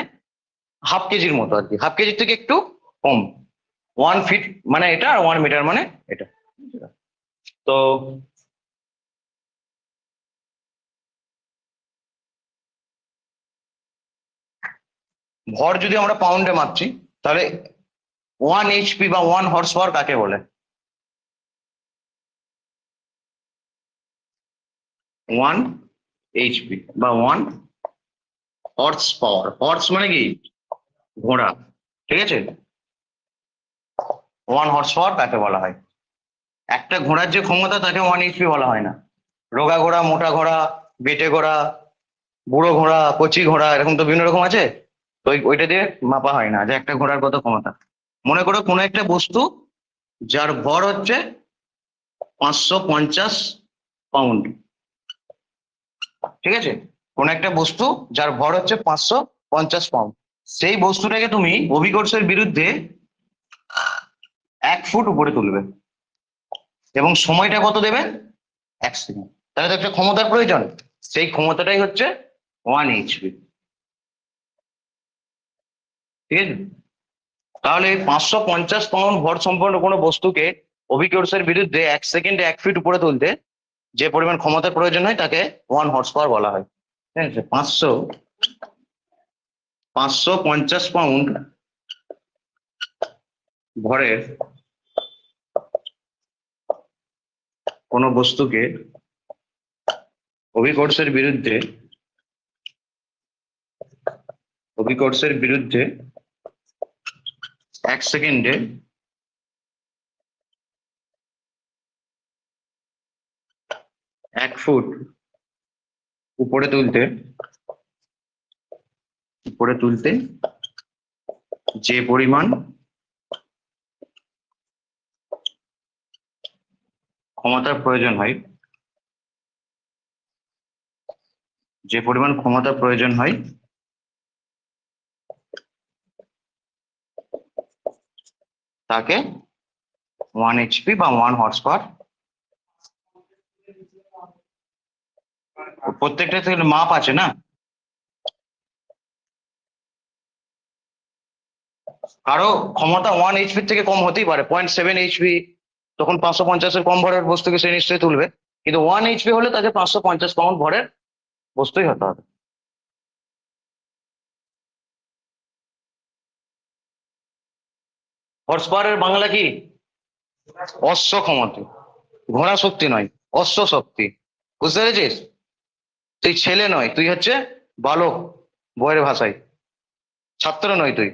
হাফ কেজির মতো আর কি, হাফ কেজির থেকে একটু কম। 1 ফিট মানে এটা, আর 1 মিটার মানে এটা। তো ভর যদি আমরা পাউন্ডে মাপছি, তাহলে 1 HP বা 1 হর্স পাওয়ার কাকে বলে? 1 HP বা 1 হর্স পাওয়ার। হর্স মানে কি? ঘোড়া। ঠিক আছে, 1 হর্স পাওয়ার কাকে বলা হয়? একটা ঘোড়ার যে ক্ষমতা তাকে 1 HP বলা হয় না। রোগা ঘোড়া, মোটা ঘোড়া, বেটে ঘোড়া, বুড়ো ঘোড়া, কচি ঘোড়া, এরকম তো বিভিন্ন রকম আছে। তো ওইটা দিয়ে মাপা হয় না যে একটা ঘোড়ার কত ক্ষমতা। মনে করো কোনো একটা বস্তু যার ভর হচ্ছে 550 পাউন্ড। ঠিক আছে, কোন একটা বস্তু যার ভর হচ্ছে 550 পাউন্ড, সেই বস্তুটাকে তুমি অভিকর্ষের বিরুদ্ধে 1 ফুট উপরে তুলবে, এবং সময়টা কত দেবে? 1 সেকেন্ড। তাহলে তো একটা ক্ষমতার প্রয়োজন, সেই ক্ষমতাটাই হচ্ছে 1 HP। ঠিক আছে, তাহলে 550 পাউন্ড ভর সম্পন্ন কোনো বস্তুকে অভিকর্ষের বিরুদ্ধে 1 সেকেন্ডে 1 ফিট উপরে তুলতে যে পরিমাণ ক্ষমতার প্রয়োজন হয় তাকে 1 হর্স পাওয়ার বলা হয়। ঠিক আছে, 550 পাউন্ড ভরের কোনো বস্তুকে অভিকর্ষের বিরুদ্ধে অভিকর্ষের বিরুদ্ধে 1 সেকেন্ডে 1 ফুট উপরে তুলতে যে পরিমাণ ক্ষমতার প্রয়োজন হয় তাকে 1 HP বা 1 হর্স পাওয়ার। প্রত্যেকটা থেকে মাপ আছে না, কারো ক্ষমতা 1 HP থেকে কম হতেই পারে, 0.7 HP, তখন 550-এর কম ভরের বস্তুকে সে নিশ্চয়ই তুলবে। কিন্তু 1 HP হলে তাকে 550 পাউন্ড ভরের বস্তুই হতে হবে। হর্স পাওয়ারের বাংলা কি? অশ্ব ক্ষমতা। ঘোড়া শক্তি নয়, অশ্ব শক্তি। বুঝতে পেরেছিস? তুই ছেলে নয়, তুই হচ্ছে বালক, বইয়ের ভাষায়। ছাত্র নয় তুই,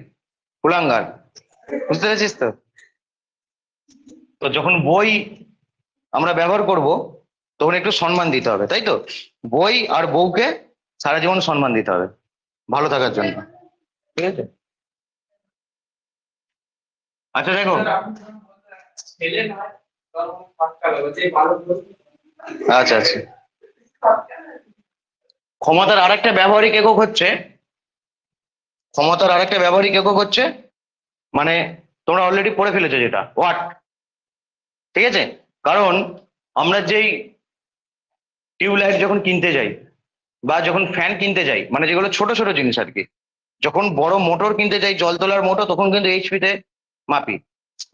কুলাঙ্গার। বুঝতে পেরেছিস তো? তো যখন বই আমরা ব্যবহার করব, তখন একটু সম্মান দিতে হবে, তাই তো? বই আর বউকে সারা জীবন সম্মান দিতে হবে ভালো থাকার জন্য। ঠিক আছে, আচ্ছা দেখো, আচ্ছা আচ্ছা, ক্ষমতার আরেকটা ব্যবহারিক একক হচ্ছে মানে তোমরা অলরেডি পড়ে ফেলেছো, যেটা ওয়াট। ঠিক আছে, কারণ আমরা যেই টিউবলাইট যখন কিনতে যাই, বা যখন ফ্যান কিনতে যাই, মানে যেগুলো ছোট ছোট জিনিস আর কি, যখন বড় মোটর কিনতে যাই, জল তোলার মোটর, তখন কিন্তু HP-তে মাপি।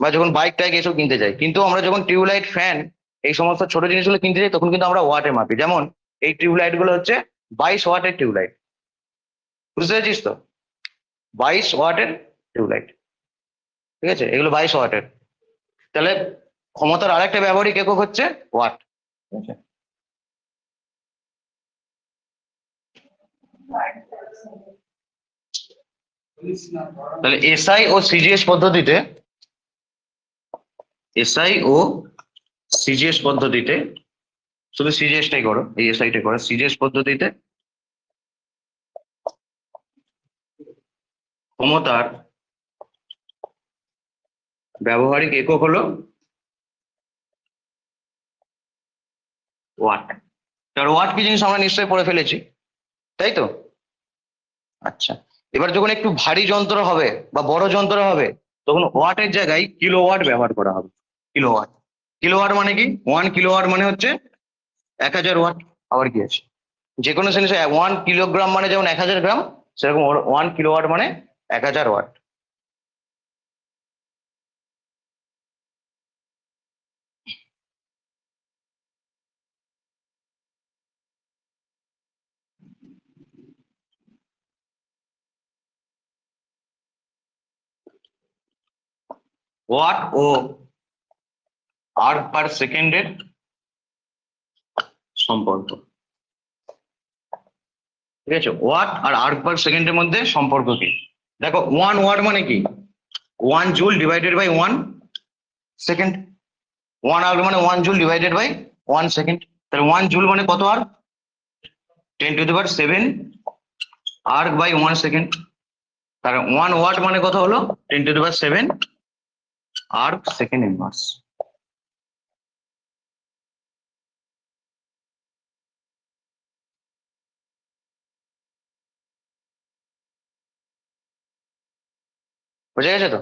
বা যখন বাইক টাইক এসব কিনতে যাই, কিন্তু আমরা যখন টিউবলাইট, ফ্যান, এই সমস্ত ছোট জিনিসগুলো কিনতে যাই, তখন কিন্তু আমরা ওয়াটে মাপি। যেমন এই টিউবলাইট গুলো হচ্ছে 22 ওয়াটের টিউবলাইট। বুঝতে পেরেছিস তো? 22 ওয়াটের টিউবলাইট। ঠিক আছে, এগুলো 22 ওয়াটের। তাহলে ক্ষমতার আরেকটা ব্যবহারিক একক হচ্ছে ওয়াট। ঠিক আছে, তাহলে এসআই ও সিজিএস পদ্ধতিতে, এসআই ও সিজিএস পদ্ধতিতে, শুধু সিজিএসটাই করো, এই এসআইটাই করো, সিজিএস পদ্ধতিতে ক্ষমতার ব্যবহারিক একক হলো ওয়াট। এবার ওয়াট কি জিনিস আমরা নিশ্চয়ই পড়ে ফেলেছি, তাই তো? আচ্ছা, এবার যখন একটু ভারী যন্ত্র হবে বা বড় যন্ত্র হবে, তখন ওয়াটের জায়গায় কিলোওয়াট ব্যবহার করা হবে। কিলোওয়াট, কিলোওয়াট মানে কি? 1 কিলোওয়াট মানে হচ্ছে 1000 ওয়াট। আবার কি আছে, যে কোনো জিনিসে 1 কিলোগ্রাম মানে যেমন 1000 গ্রাম, সেরকম 1 কিলোওয়াট মানে 1000 ওয়াট। ওয়াট ও আর্ক পার সেকেন্ডের সম্পর্ক, ঠিক আছে? ওয়াট আর আর্ক পার সেকেন্ডের মধ্যে সম্পর্ক কি? দেখো 1 ওয়াট মানে কি? 1 joule divided by 1 second. 1 erg মানে 1 জুল ডিভাইডেড বাই 1 সেকেন্ড। তাহলে 1 জুল মানে কত আর্ক? 10⁻⁷ arc by 1 second. তাহলে 1 ওয়াট মানে কত হলো? 10⁻⁷ আর্ক সেকেন্ড ইনভার্স। বুঝে গেছে তো?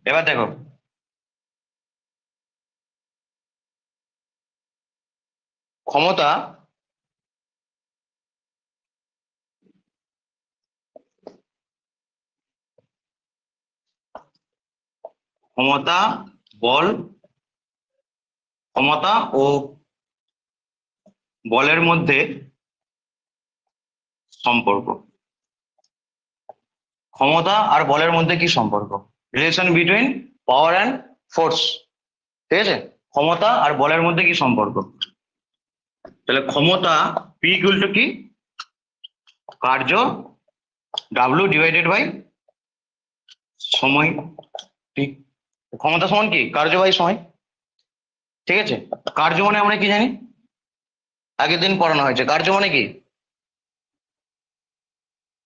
এবার দেখো, ক্ষমতা ক্ষমতা বল, ক্ষমতা ও বলের মধ্যে সম্পর্ক। ক্ষমতা আর বলের মধ্যে কি সম্পর্ক? Relation between power and force, ঠিক আছে? ক্ষমতা আর বলের মধ্যে কি সম্পর্ক? তাহলে ক্ষমতা পি ইকুয়াল টু কি? কার্য ডাব্লিউ ডিভাইডেড বাই সময়। ঠিক, ক্ষমতা সমান কি? কার্য বাই সময়, ঠিক আছে? কার্য মানে আমরা কি জানি? আগের দিন পড়ানো হয়েছে। কার্য মানে কি?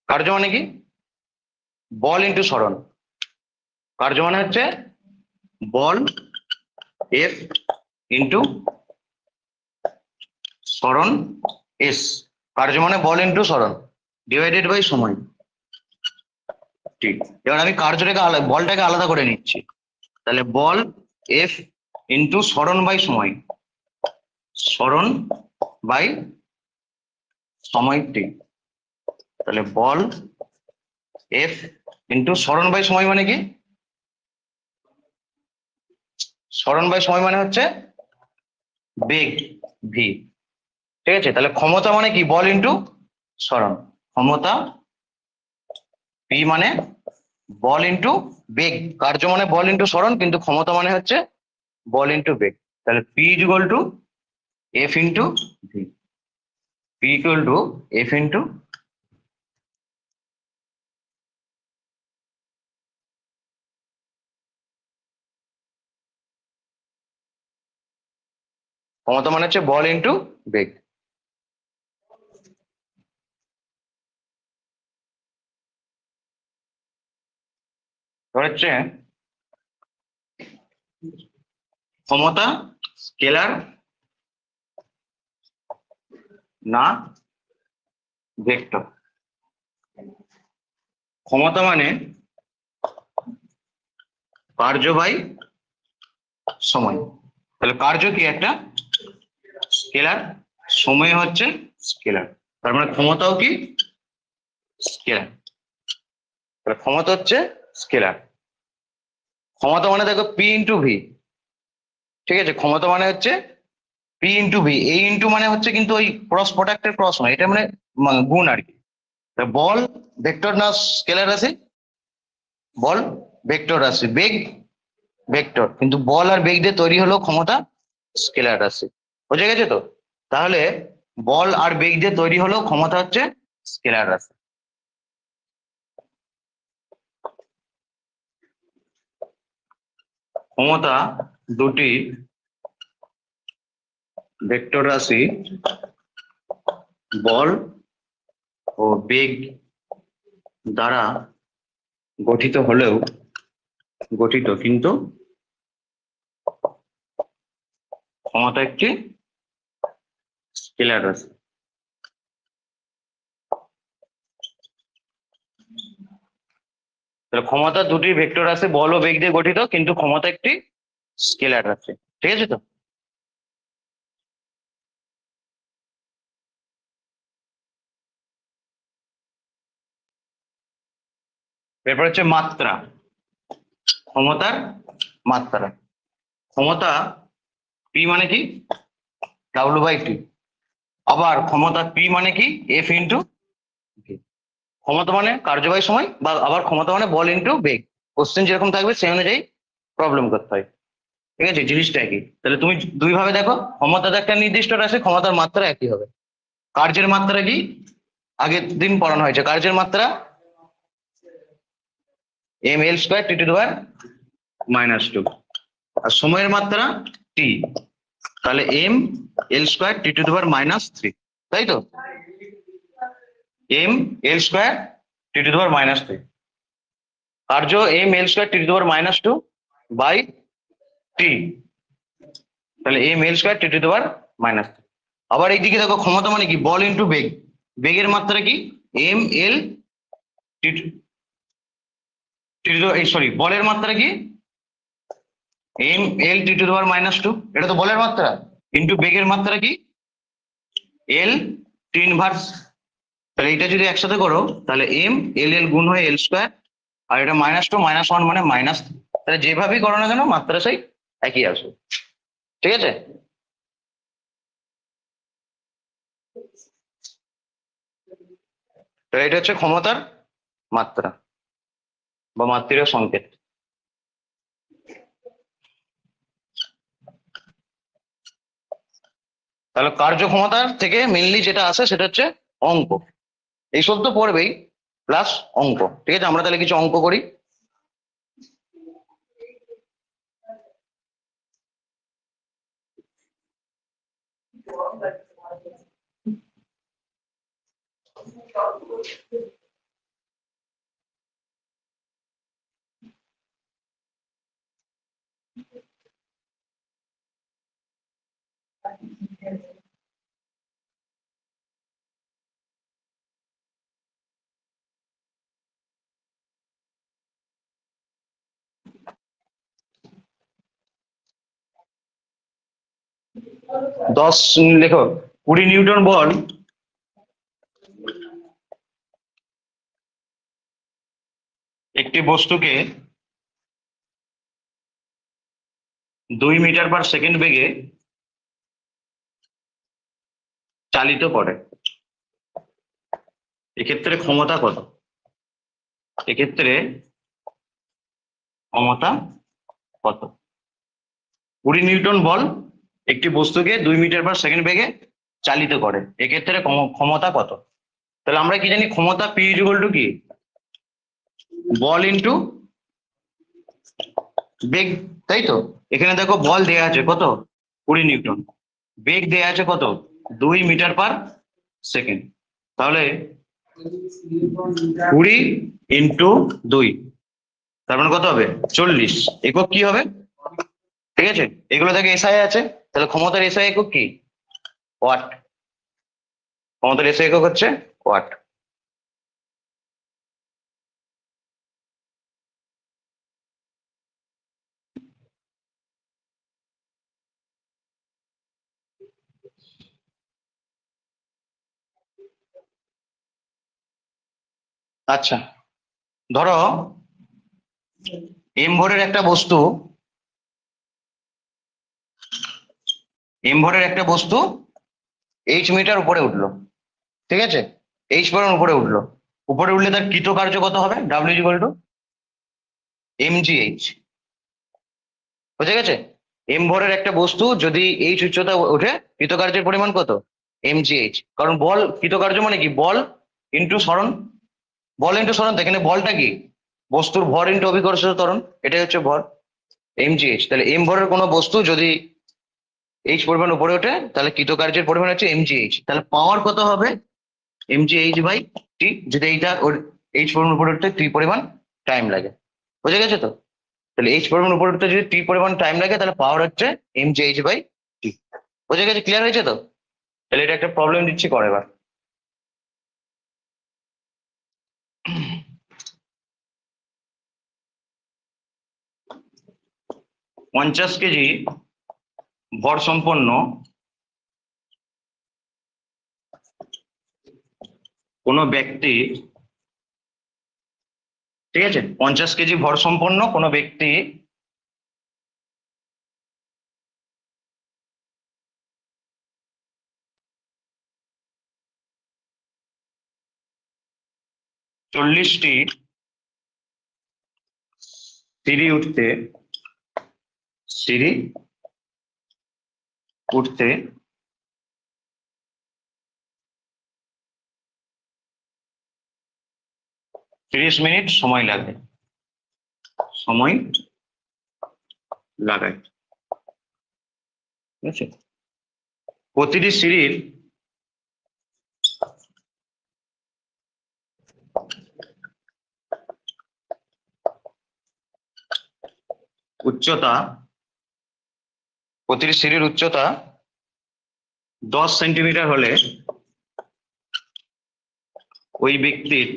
কার্য মানে কি? বল ইন্টু সরণ। কার্য মানে হচ্ছে বল এফ ইন্টু সরণ এস। কার্য মানে বল ইন্টু সরণ ডিভাইডেড বাই সময়। ঠিক, এবার আমি কার্যটাকে বলটাকে আলাদা করে নিচ্ছি। তাহলে বল এফ ইন্টু সরণ বাই সময়, সরণ বাই সময়। ঠিক, তাহলে বল এফ ইন্টু সরণ বাই সময় মানে কি? সরণ বাই সময় মানে হচ্ছে বেগ ভি, ঠিক আছে? তাহলে ক্ষমতা মানে কি? বল ইন্টু সরণ। ক্ষমতা পি মানে বল ইন্টু বেগ। কার্য মানে বল ইন্টু সরণ, কিন্তু ক্ষমতা মানে হচ্ছে বল ইন্টু বেগ। তাহলে P is equal two F into V. P equal two F into, ক্ষমতা মানে হচ্ছে বল ইন্টু বেগ। এবার হচ্ছে ক্ষমতা স্কেলার না ভেক্টর। ক্ষমতা মানে কার্য বাই সময়। তাহলে কার্য কি? একটা স্কেলার, সময় হচ্ছে স্কেলার, তার মানে ক্ষমতাও কি? স্কেলার। তাহলে ক্ষমতা হচ্ছে স্কেলার। ক্ষমতা মানে দেখো পি ইন্টু ভি, ঠিক আছে? ক্ষমতা মানে হচ্ছে পি ইন্টু ভি। এই ইন্টু মানে হচ্ছে কিন্তু ওই ক্রস প্রোডাক্টের ক্রস নয়, এটা মানে গুণ আর কি। বল ভেক্টর না স্কেলার রাশি? বল ভেক্টর রাশি, বেগ ভেক্টর, কিন্তু বল আর বেগ দিয়ে তৈরি হলো ক্ষমতা স্কেলার রাশি। বুঝে গেছে তো? তাহলে বল আর বেগ দিয়ে তৈরি হলো ক্ষমতা হচ্ছে স্কেলার রাশি। ক্ষমতা দুটি ভেক্টর রাশি বল ও বেগ দ্বারা গঠিত হলেও কিন্তু ক্ষমতা একটি স্কেলার রাশি। তাহলে ক্ষমতা দুটি ভেক্টর রাশি বল ও বেগ দিয়ে গঠিত, কিন্তু ক্ষমতা একটি স্কেলার রাশি। ঠিক আছে তো? এরপর হচ্ছে মাত্রা, ক্ষমতার মাত্রা। ক্ষমতা পি মানে কি? W/T। আবার ক্ষমতা পি মানে কি? F into V. ক্ষমতা মানে কার্যবাহী সময়, বা আবার ক্ষমতা মানে বল ইন্টু বেগ। কোশ্চেন যেরকম থাকবে সেই অনুযায়ী প্রবলেম করতে হয়। ঠিক আছে, জিনিসটা একই। তাহলে তুমি দুই ভাবে দেখো, ক্ষমতা তো একটা নির্দিষ্ট রাশি, ক্ষমতার মাত্রা একই হবে। কার্যের মাত্রা কি? আগের দিন পড়ানো হয়েছে। কার্যের মাত্রা mL²T⁻²। আর সময়ের মাত্রা টি, তাহলে mL²T⁻3। তাই তো? mL²T⁻3। কার্য mL²T⁻2 বাই টি, তাহলে mL²T⁻3। আবার এইদিকে দেখো, ক্ষমতা মানে কি? বল ইন্টু বেগ। বেগের মাত্রা কি? mL সরি, বলের মাত্রা কি? mL⁻²। এটা তো বলের মাত্রা। ইন্টু বেগের মাত্রা কি? L T⁻। তাহলে এটা যদি একসাথে করো তাহলে mL গুণ হয়ে L², আর এটা -2 -1 মানে মাইনাস। তাহলে যেভাবেই করো না কেন মাত্রা সেই একই আসবে। ঠিক আছে? তো এটা হচ্ছে ক্ষমতার মাত্রা বা মাত্রিক সংকেত। তাহলে কার্যক্ষমতার থেকে মেনলি যেটা আসে সেটা হচ্ছে অঙ্ক। এইসব তো পড়বেই, প্লাস অঙ্ক। ঠিক আছে, আমরা তাহলে কিছু অঙ্ক করি। দশ লেখো। 20 নিউটন বল একটি বস্তুকে 2 মিটার/সেকেন্ড বেগে চালিত করে। এক্ষেত্রে ক্ষমতা কত? এক্ষেত্রে ক্ষমতা কত? 20 নিউটন বল একটি বস্তুকে 2 মিটার/সেকেন্ড বেগে চালিত করে। এক্ষেত্রে ক্ষমতা কত? তাহলে আমরা কি জানি? ক্ষমতা P = কি? বল ইন্টু বেগ। তাই তো? এখানে দেখো বল দেয়া আছে কত? 20 নিউটন। বেগ দেয়া আছে কত? 2 মিটার/সেকেন্ড। তাহলে 20 ইন্টু 2, তার মানে কত হবে? 40 একক কি হবে? ঠিক আছে, এগুলো থেকে এসআই আছে। তাহলে ক্ষমতার এসআই একক কি? ওয়াট। ক্ষমতার এসআই একক হচ্ছে ওয়াট। আচ্ছা, ধরো এম ভরের একটা বস্তু এইচ মিটার উপরে উঠলো। ঠিক আছে, এইচ পরিমাণ উপরে উঠলো। উপরে উঠলে তার কৃতকার্য কত হবে? W = mgh। বুঝে গেছে? এম ভরের একটা বস্তু যদি এইচ উচ্চতা ওঠে, কৃতকার্যের পরিমাণ কত? mgh, কারণ বল কৃতকার্য মানে কি, বল ইন্টু সরণ, বল ইন্টু সরণ, তো এখানে বলটা কি, বস্তুর ভর ইন্টু অভিকর্ষজ ত্বরণ, এটাই হচ্ছে ভর mgh। তাহলে m ভরের কোনো বস্তু যদি h পরিমাণ উপরে ওঠে তাহলে কৃতকার্যের পরিমাণ হচ্ছে mgh। তাহলে পাওয়ার কত হবে, mgh বাই t, যদি এইটা ওর h পরিমাণ উপরে উঠতে t পরিমাণ টাইম লাগে। বুঝে গেছে তো? তাহলে h পরিমাণ উপরে উঠতে যদি t পরিমাণ টাইম লাগে তাহলে পাওয়ার হচ্ছে mgh বাই t। বুঝে গেছে? ক্লিয়ার হয়েছে তো? তাহলে এটা একটা প্রবলেম দিচ্ছি, করে এবার। 50 কেজি ভর সম্পন্ন কোনো ব্যক্তি, ঠিক আছে, 50 কেজি ভর সম্পন্ন কোনো ব্যক্তি চল্লিশটি সিঁড়ি উঠতে 30 মিনিট সময় লাগে, ঠিক আছে? প্রতিটি সিঁড়ির উচ্চতা, 10 সেন্টিমিটার হলে ওই ব্যক্তির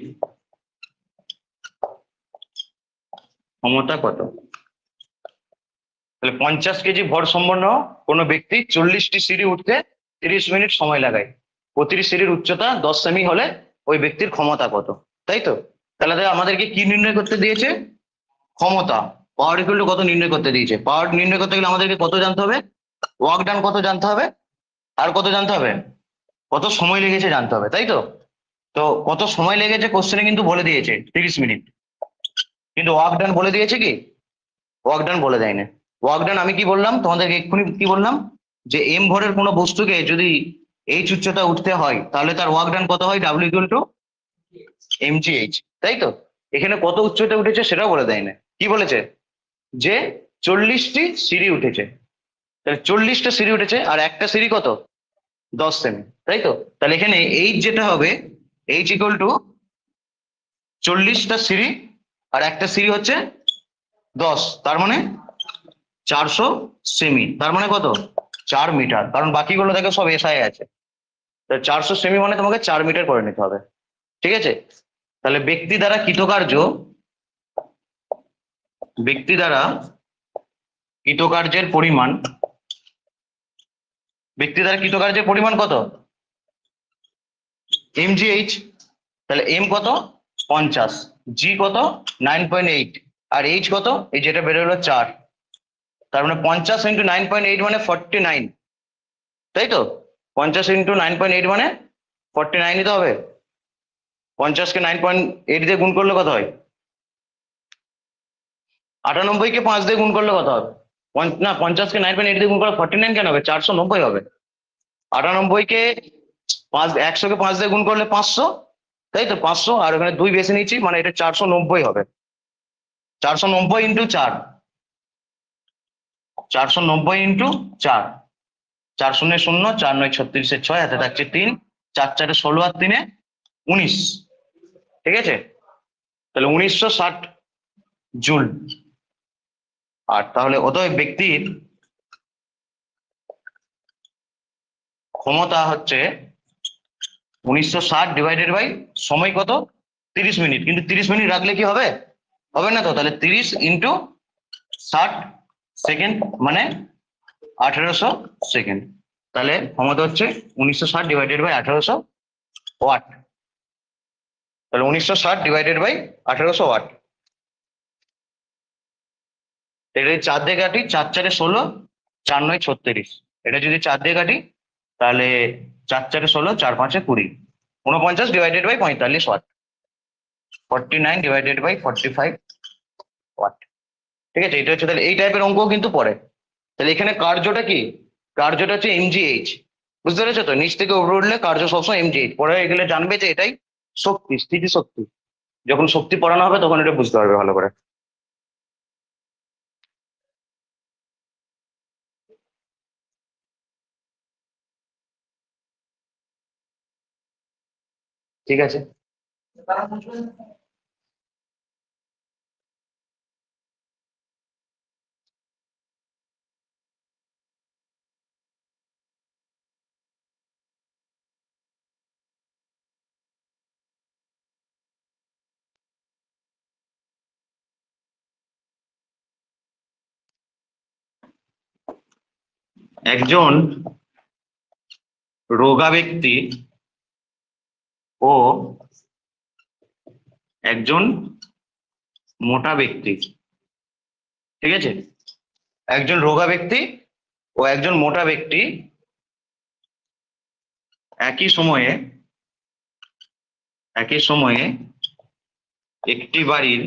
ক্ষমতা কত? তাহলে 50 কেজি ভর সম্পন্ন কোনো ব্যক্তি 40টি সিঁড়ি উঠতে 30 মিনিট সময় লাগায়, প্রতিটি সিঁড়ির উচ্চতা 10 সেমি হলে ওই ব্যক্তির ক্ষমতা কত, তাই তো? তাহলে আমাদেরকে কি নির্ণয় করতে দিয়েছে, ক্ষমতা, পাওয়ার ইকুয়াল টু কত নির্ণয় করতে দিয়েছে। পাওয়ার নির্ণয় করতে গেলে আমাদেরকে কত জানতে হবে, ওয়ার্ক ডান কত জানতে হবে, আর কত জানতে হবে, কত সময় লেগেছে জানতে হবে, তাই তো? তো কত সময় লেগেছে কোশ্চেনে কিন্তু বলে দিয়েছে 30 মিনিট, কিন্তু ওয়ার্ক ডান বলে দিয়েছে কি, ওয়ার্ক ডান বলে দেয়নি। ওয়ার্ক ডান আমি কি বললাম তোমাদেরকে এক্ষুনি, কি বললাম, যে এম ভরের কোনো বস্তুকে যদি এইচ উচ্চতা উঠতে হয় তাহলে তার ওয়ার্ক ডান কত হয়, ডাব্লিউ ইকুয়াল টু mgh, তাই তো? এখানে কত উচ্চতা উঠেছে সেটাও বলে দেয় না, কি বলেছে, যে 40টি সিঁড়ি উঠেছে, তাহলে 40টা সিঁড়ি উঠেছে আর একটা সিঁড়ি কত, 10 সেমি, তাই তো? তাহলে এখানে এইচ যেটা হবে, এইচ ইকুয়াল টু 40টা সিঁড়ি আর একটা সিঁড়ি হচ্ছে 10, তার মানে 400 সেমি, তার মানে কত, 4 মিটার, কারণ বাকিগুলো দেখো সব এসআই আছে। 400 সেমি মানে তোমাকে 4 মিটার করে নিতে হবে, ঠিক আছে? তাহলে ব্যক্তি দ্বারা কৃতকার্যের পরিমাণ কত, mgh। তাহলে m কত, 50, g কত, 9.8, আর h কত, এই যেটা বেরোলো 4, তার মানে 50 ইন্টু 9.8 মানে 49, তাই তো? 50 ইন্টু 9.8 মানে 49 নিতে হবে। 50কে 9.8 দিয়ে গুণ করলে কত হয়, 98কে 5 দিয়ে গুণ করলে কত হবে, না 50কে 9.8 দিয়ে গুণ করলে 49 কেন হবে, 490 হবে। 98কে 5, 100কে 5 দিয়ে গুণ করলে 500, তাই তো? 500, আর ওখানে 2 বেছে নিয়েছি মানে এটা 490 হবে। 490 ইন্টু 4, 490 ইন্টু 4, 4 শূন্য 0, 4 9 36, 6 হাতে থাকছে 3, 4 4 16 আর 3 19, ঠিক আছে? তাহলে 1960 জুল। আর তাহলে অতএব ব্যক্তির ক্ষমতা হচ্ছে 1960 ডিভাইডেড বাই সময় কত, 30 মিনিট, কিন্তু 30 মিনিট রাখলে কি হবে, হবে না তো? তাহলে 30 ইন্টু 60 সেকেন্ড মানে 1800 সেকেন্ড। তাহলে ক্ষমতা হচ্ছে 1960 ডিভাইডেড বাই 1800 ওয়াট। তাহলে 1960 ডিভাইডেড বাই 1800 ওয়াট। এটা যদি 4 দিয়ে কাটি, 4 4 16, 4 9 36, এটা যদি 4 দিয়ে কাটি তাহলে 4 4 16, 4 5 20, 49 divided by 45 watt, 49 divided by 45 watt, ঠিক আছে? এটা হচ্ছে, তাহলে এই টাইপের অঙ্ক কিন্তু পড়ে। তাহলে এখানে কার্যটা কি, কার্যটা হচ্ছে mgh, বুঝতে পেরেছো তো? নিচ থেকে উপরে উঠলে কার্য সবসময় mgh, পরে এগুলো জানবে যে এটাই শক্তি, স্থিতি শক্তি। যখন শক্তি পড়ানো হবে তখন এটা বুঝতে পারবে ভালো করে। ঠিক আছে। একজন রোগা ব্যক্তি ও একজন মোটা ব্যক্তি, ঠিক আছে? একজন রোগা ব্যক্তি ও একজন মোটা ব্যক্তি একই সময়ে একই সময়ে একটি বাড়ির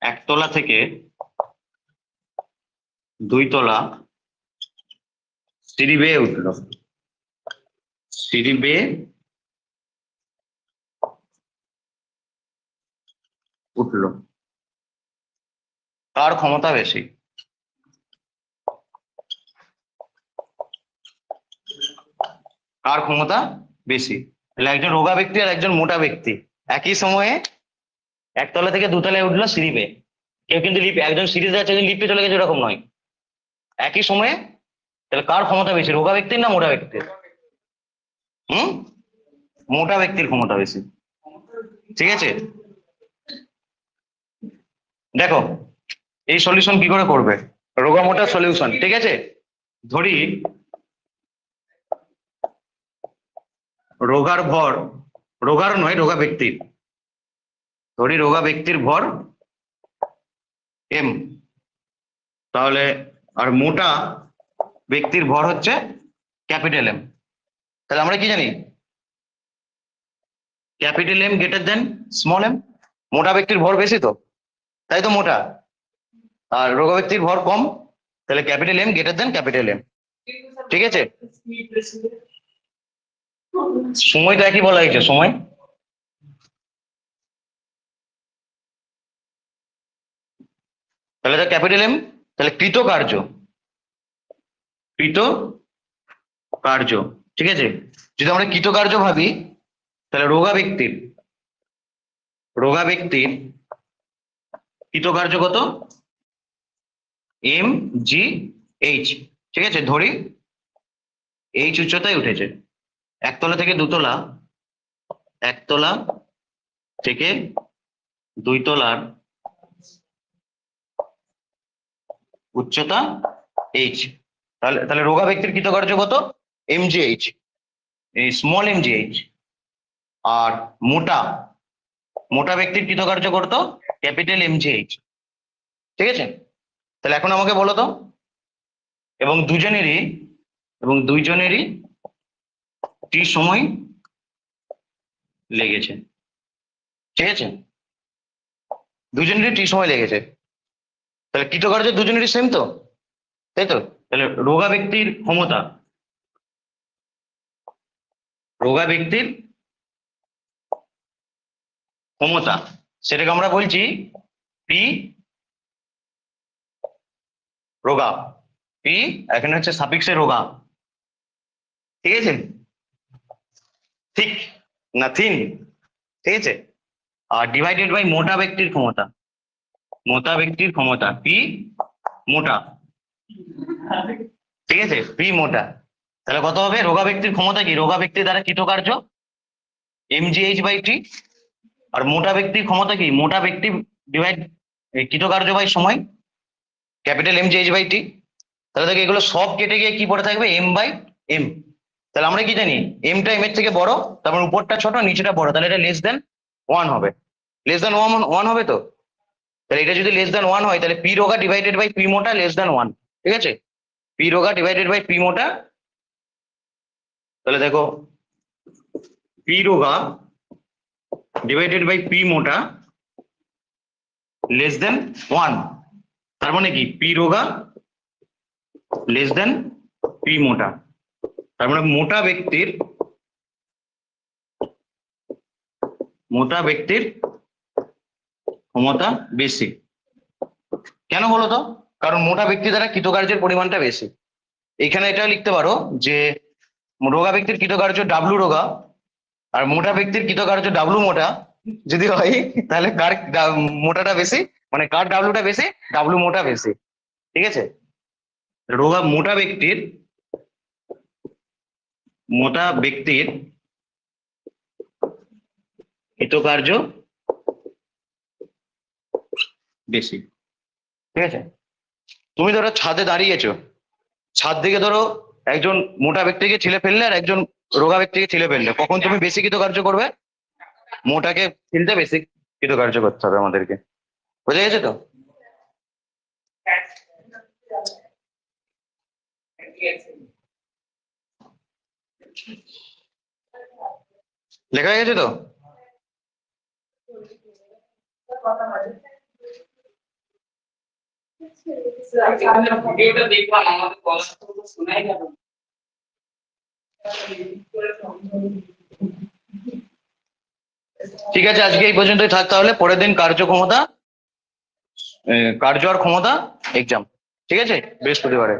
একতলা থেকে 2 তলা সিঁড়ি বেয়ে উঠলো। সিঁড়ি বেয়ে উঠলো। কার ক্ষমতা বেশি? কার ক্ষমতা বেশি? তাহলে একজন রোগা ব্যক্তি আর একজন মোটা ব্যক্তি একই সময়ে একতলা থেকে 2 তলায় উঠলো সিঁড়ি বেয়ে। কেউ কিন্তু একজন সিঁড়িতে যাচ্ছে, একজন লিফটে চলে গেছে, এরকম নয়। একই সময়ে। তাহলে কার ক্ষমতা বেশি, রোগা ব্যক্তির না মোটা ব্যক্তির? হুম? মোটা ব্যক্তির ক্ষমতা বেশি। ঠিক আছে। দেখো এই সলিউশন কি করে করবে, রোগা মোটা সলিউশন। ঠিক আছে, ধরি রোগার ভর, রোগার নয় রোগা ব্যক্তির, ধরি রোগা ব্যক্তির ভর এম, তাহলে আর মোটা ব্যক্তির ভর হচ্ছে ক্যাপিটাল এম। তাহলে আমরা কি জানি, capital M greater than small m. মোটা ব্যক্তির ভর বেশি তো, তাই তো মোটা, আর রোগা ব্যক্তির ভর কম, তাহলে capital M greater than capital M. ঠিক আছে, সময় তো একই বলা হয়েছে, সময়। তাহলে এটা ক্যাপিটাল এম। তাহলে কৃতকার্য, কৃতকার্য, ঠিক আছে। যদি আমরা কৃতকার্য ভাবি, তাহলে রোগা ব্যক্তির কৃতকার্য কত? mgh। ঠিক আছে, ধরি h উচ্চতায় উঠেছে, একতলা থেকে 2 তলা, একতলা থেকে 2 তলার উচ্চতা h। তাহলে তাহলে রোগা ব্যক্তির কৃতকার্য কত? mgh, এই স্মল mgh। আর মোটা মোটা ব্যক্তির কৃতকার্য কত? Capital mgh। ঠিক আছে, তাহলে এখন আমাকে বলো তো, এবং দুইজনেরই টি সময় লেগেছে। ঠিক আছে, দুজনেরই টি সময় লেগেছে, তাহলে কৃতকার্য দুজনেরই সেম তো, তাই তো? তাহলে রোগা ব্যক্তির ক্ষমতা সেটাকে আমরা বলছি পি রোগা। পি এখানে হচ্ছে সাফিক্সে রোগা। ঠিক আছে, ঠিক না থিন? ঠিক আছে, আর ডিভাইডেড বাই মোটা ব্যক্তির ক্ষমতা পি মোটা। ঠিক আছে, পি মোটা। তাহলে কত হবে, রোগা ব্যক্তির ক্ষমতা কি, রোগা ব্যক্তির দ্বারা কৃতকার্য mgh/t, আর মোটা ব্যক্তির ক্ষমতা কি, মোটা ব্যক্তি ডিভাইড কৃতকার্য বাই সময় ক্যাপিটাল mgh/t। তাহলে দেখো এগুলো সব কেটে গিয়ে কি পড়ে থাকবে, m/m। তাহলে আমরা কি জানি, এমটা এম এর থেকে বড়, তারপর উপরটা ছোট নিচেটা বড়, তাহলে এটা লেস দেন 1 হবে। লেস দেন 1 হবে তো? তাহলে এটা যদি লেস দেন 1 হয়, তাহলে পি রোগা ডিভাইডেড বাই পি মোটা লেস দেন 1। ঠিক আছে, পি রোগা ডিভাইডেড বাই পি মোটা। তাহলে দেখো পি রোগা ডিভাইডেড বাই পি মোটা লেস দেন 1। তার মানে কি পি রোগা লেস দেন পি মোটা। তার মানে মোটা ব্যক্তির ক্ষমতা বেশি। কেন বলো তো? কারণ মোটা ব্যক্তি দ্বারা কৃতকার্যের পরিমাণটা বেশি। এখানে এটা লিখতে পারো যে রোগা ব্যক্তির কৃতকার্য ডাব্লু রোগা আর মোটা ব্যক্তির কৃতকার্য ডাব্লু মোটা যদি হয়, তাহলে কার মোটাটা বেশি, মানে কার ডাব্লুটা বেশি, ডাব্লু মোটা বেশি। ঠিক আছে? মোটা ব্যক্তির কৃতকার্য বেশি। ঠিক আছে? তুমি ধরো ছাদে দাঁড়িয়েছো, ছাদ থেকে ধরো একজন মোটা ব্যক্তিকে ছিলে ফেললে আর একজন রোগা ব্যক্তিকে ছিলে ফেললে, কখন তুমি বেশি কৃতকার্য করবে? মোটাকে ফেলতে বেশি কৃতকার্য করতে হবে আমাদেরকে। বোঝা গেছে তো? লেখা হয়ে গেছে তো? ভিডিওটা দেখলাম, আমাদের কথা শোনাই গেল। ঠিক আছে, আজকে এই পর্যন্তই থাক, তাহলে পরের দিন কার্য আর ক্ষমতা এক্সাম। ঠিক আছে, বৃহস্পতিবারে।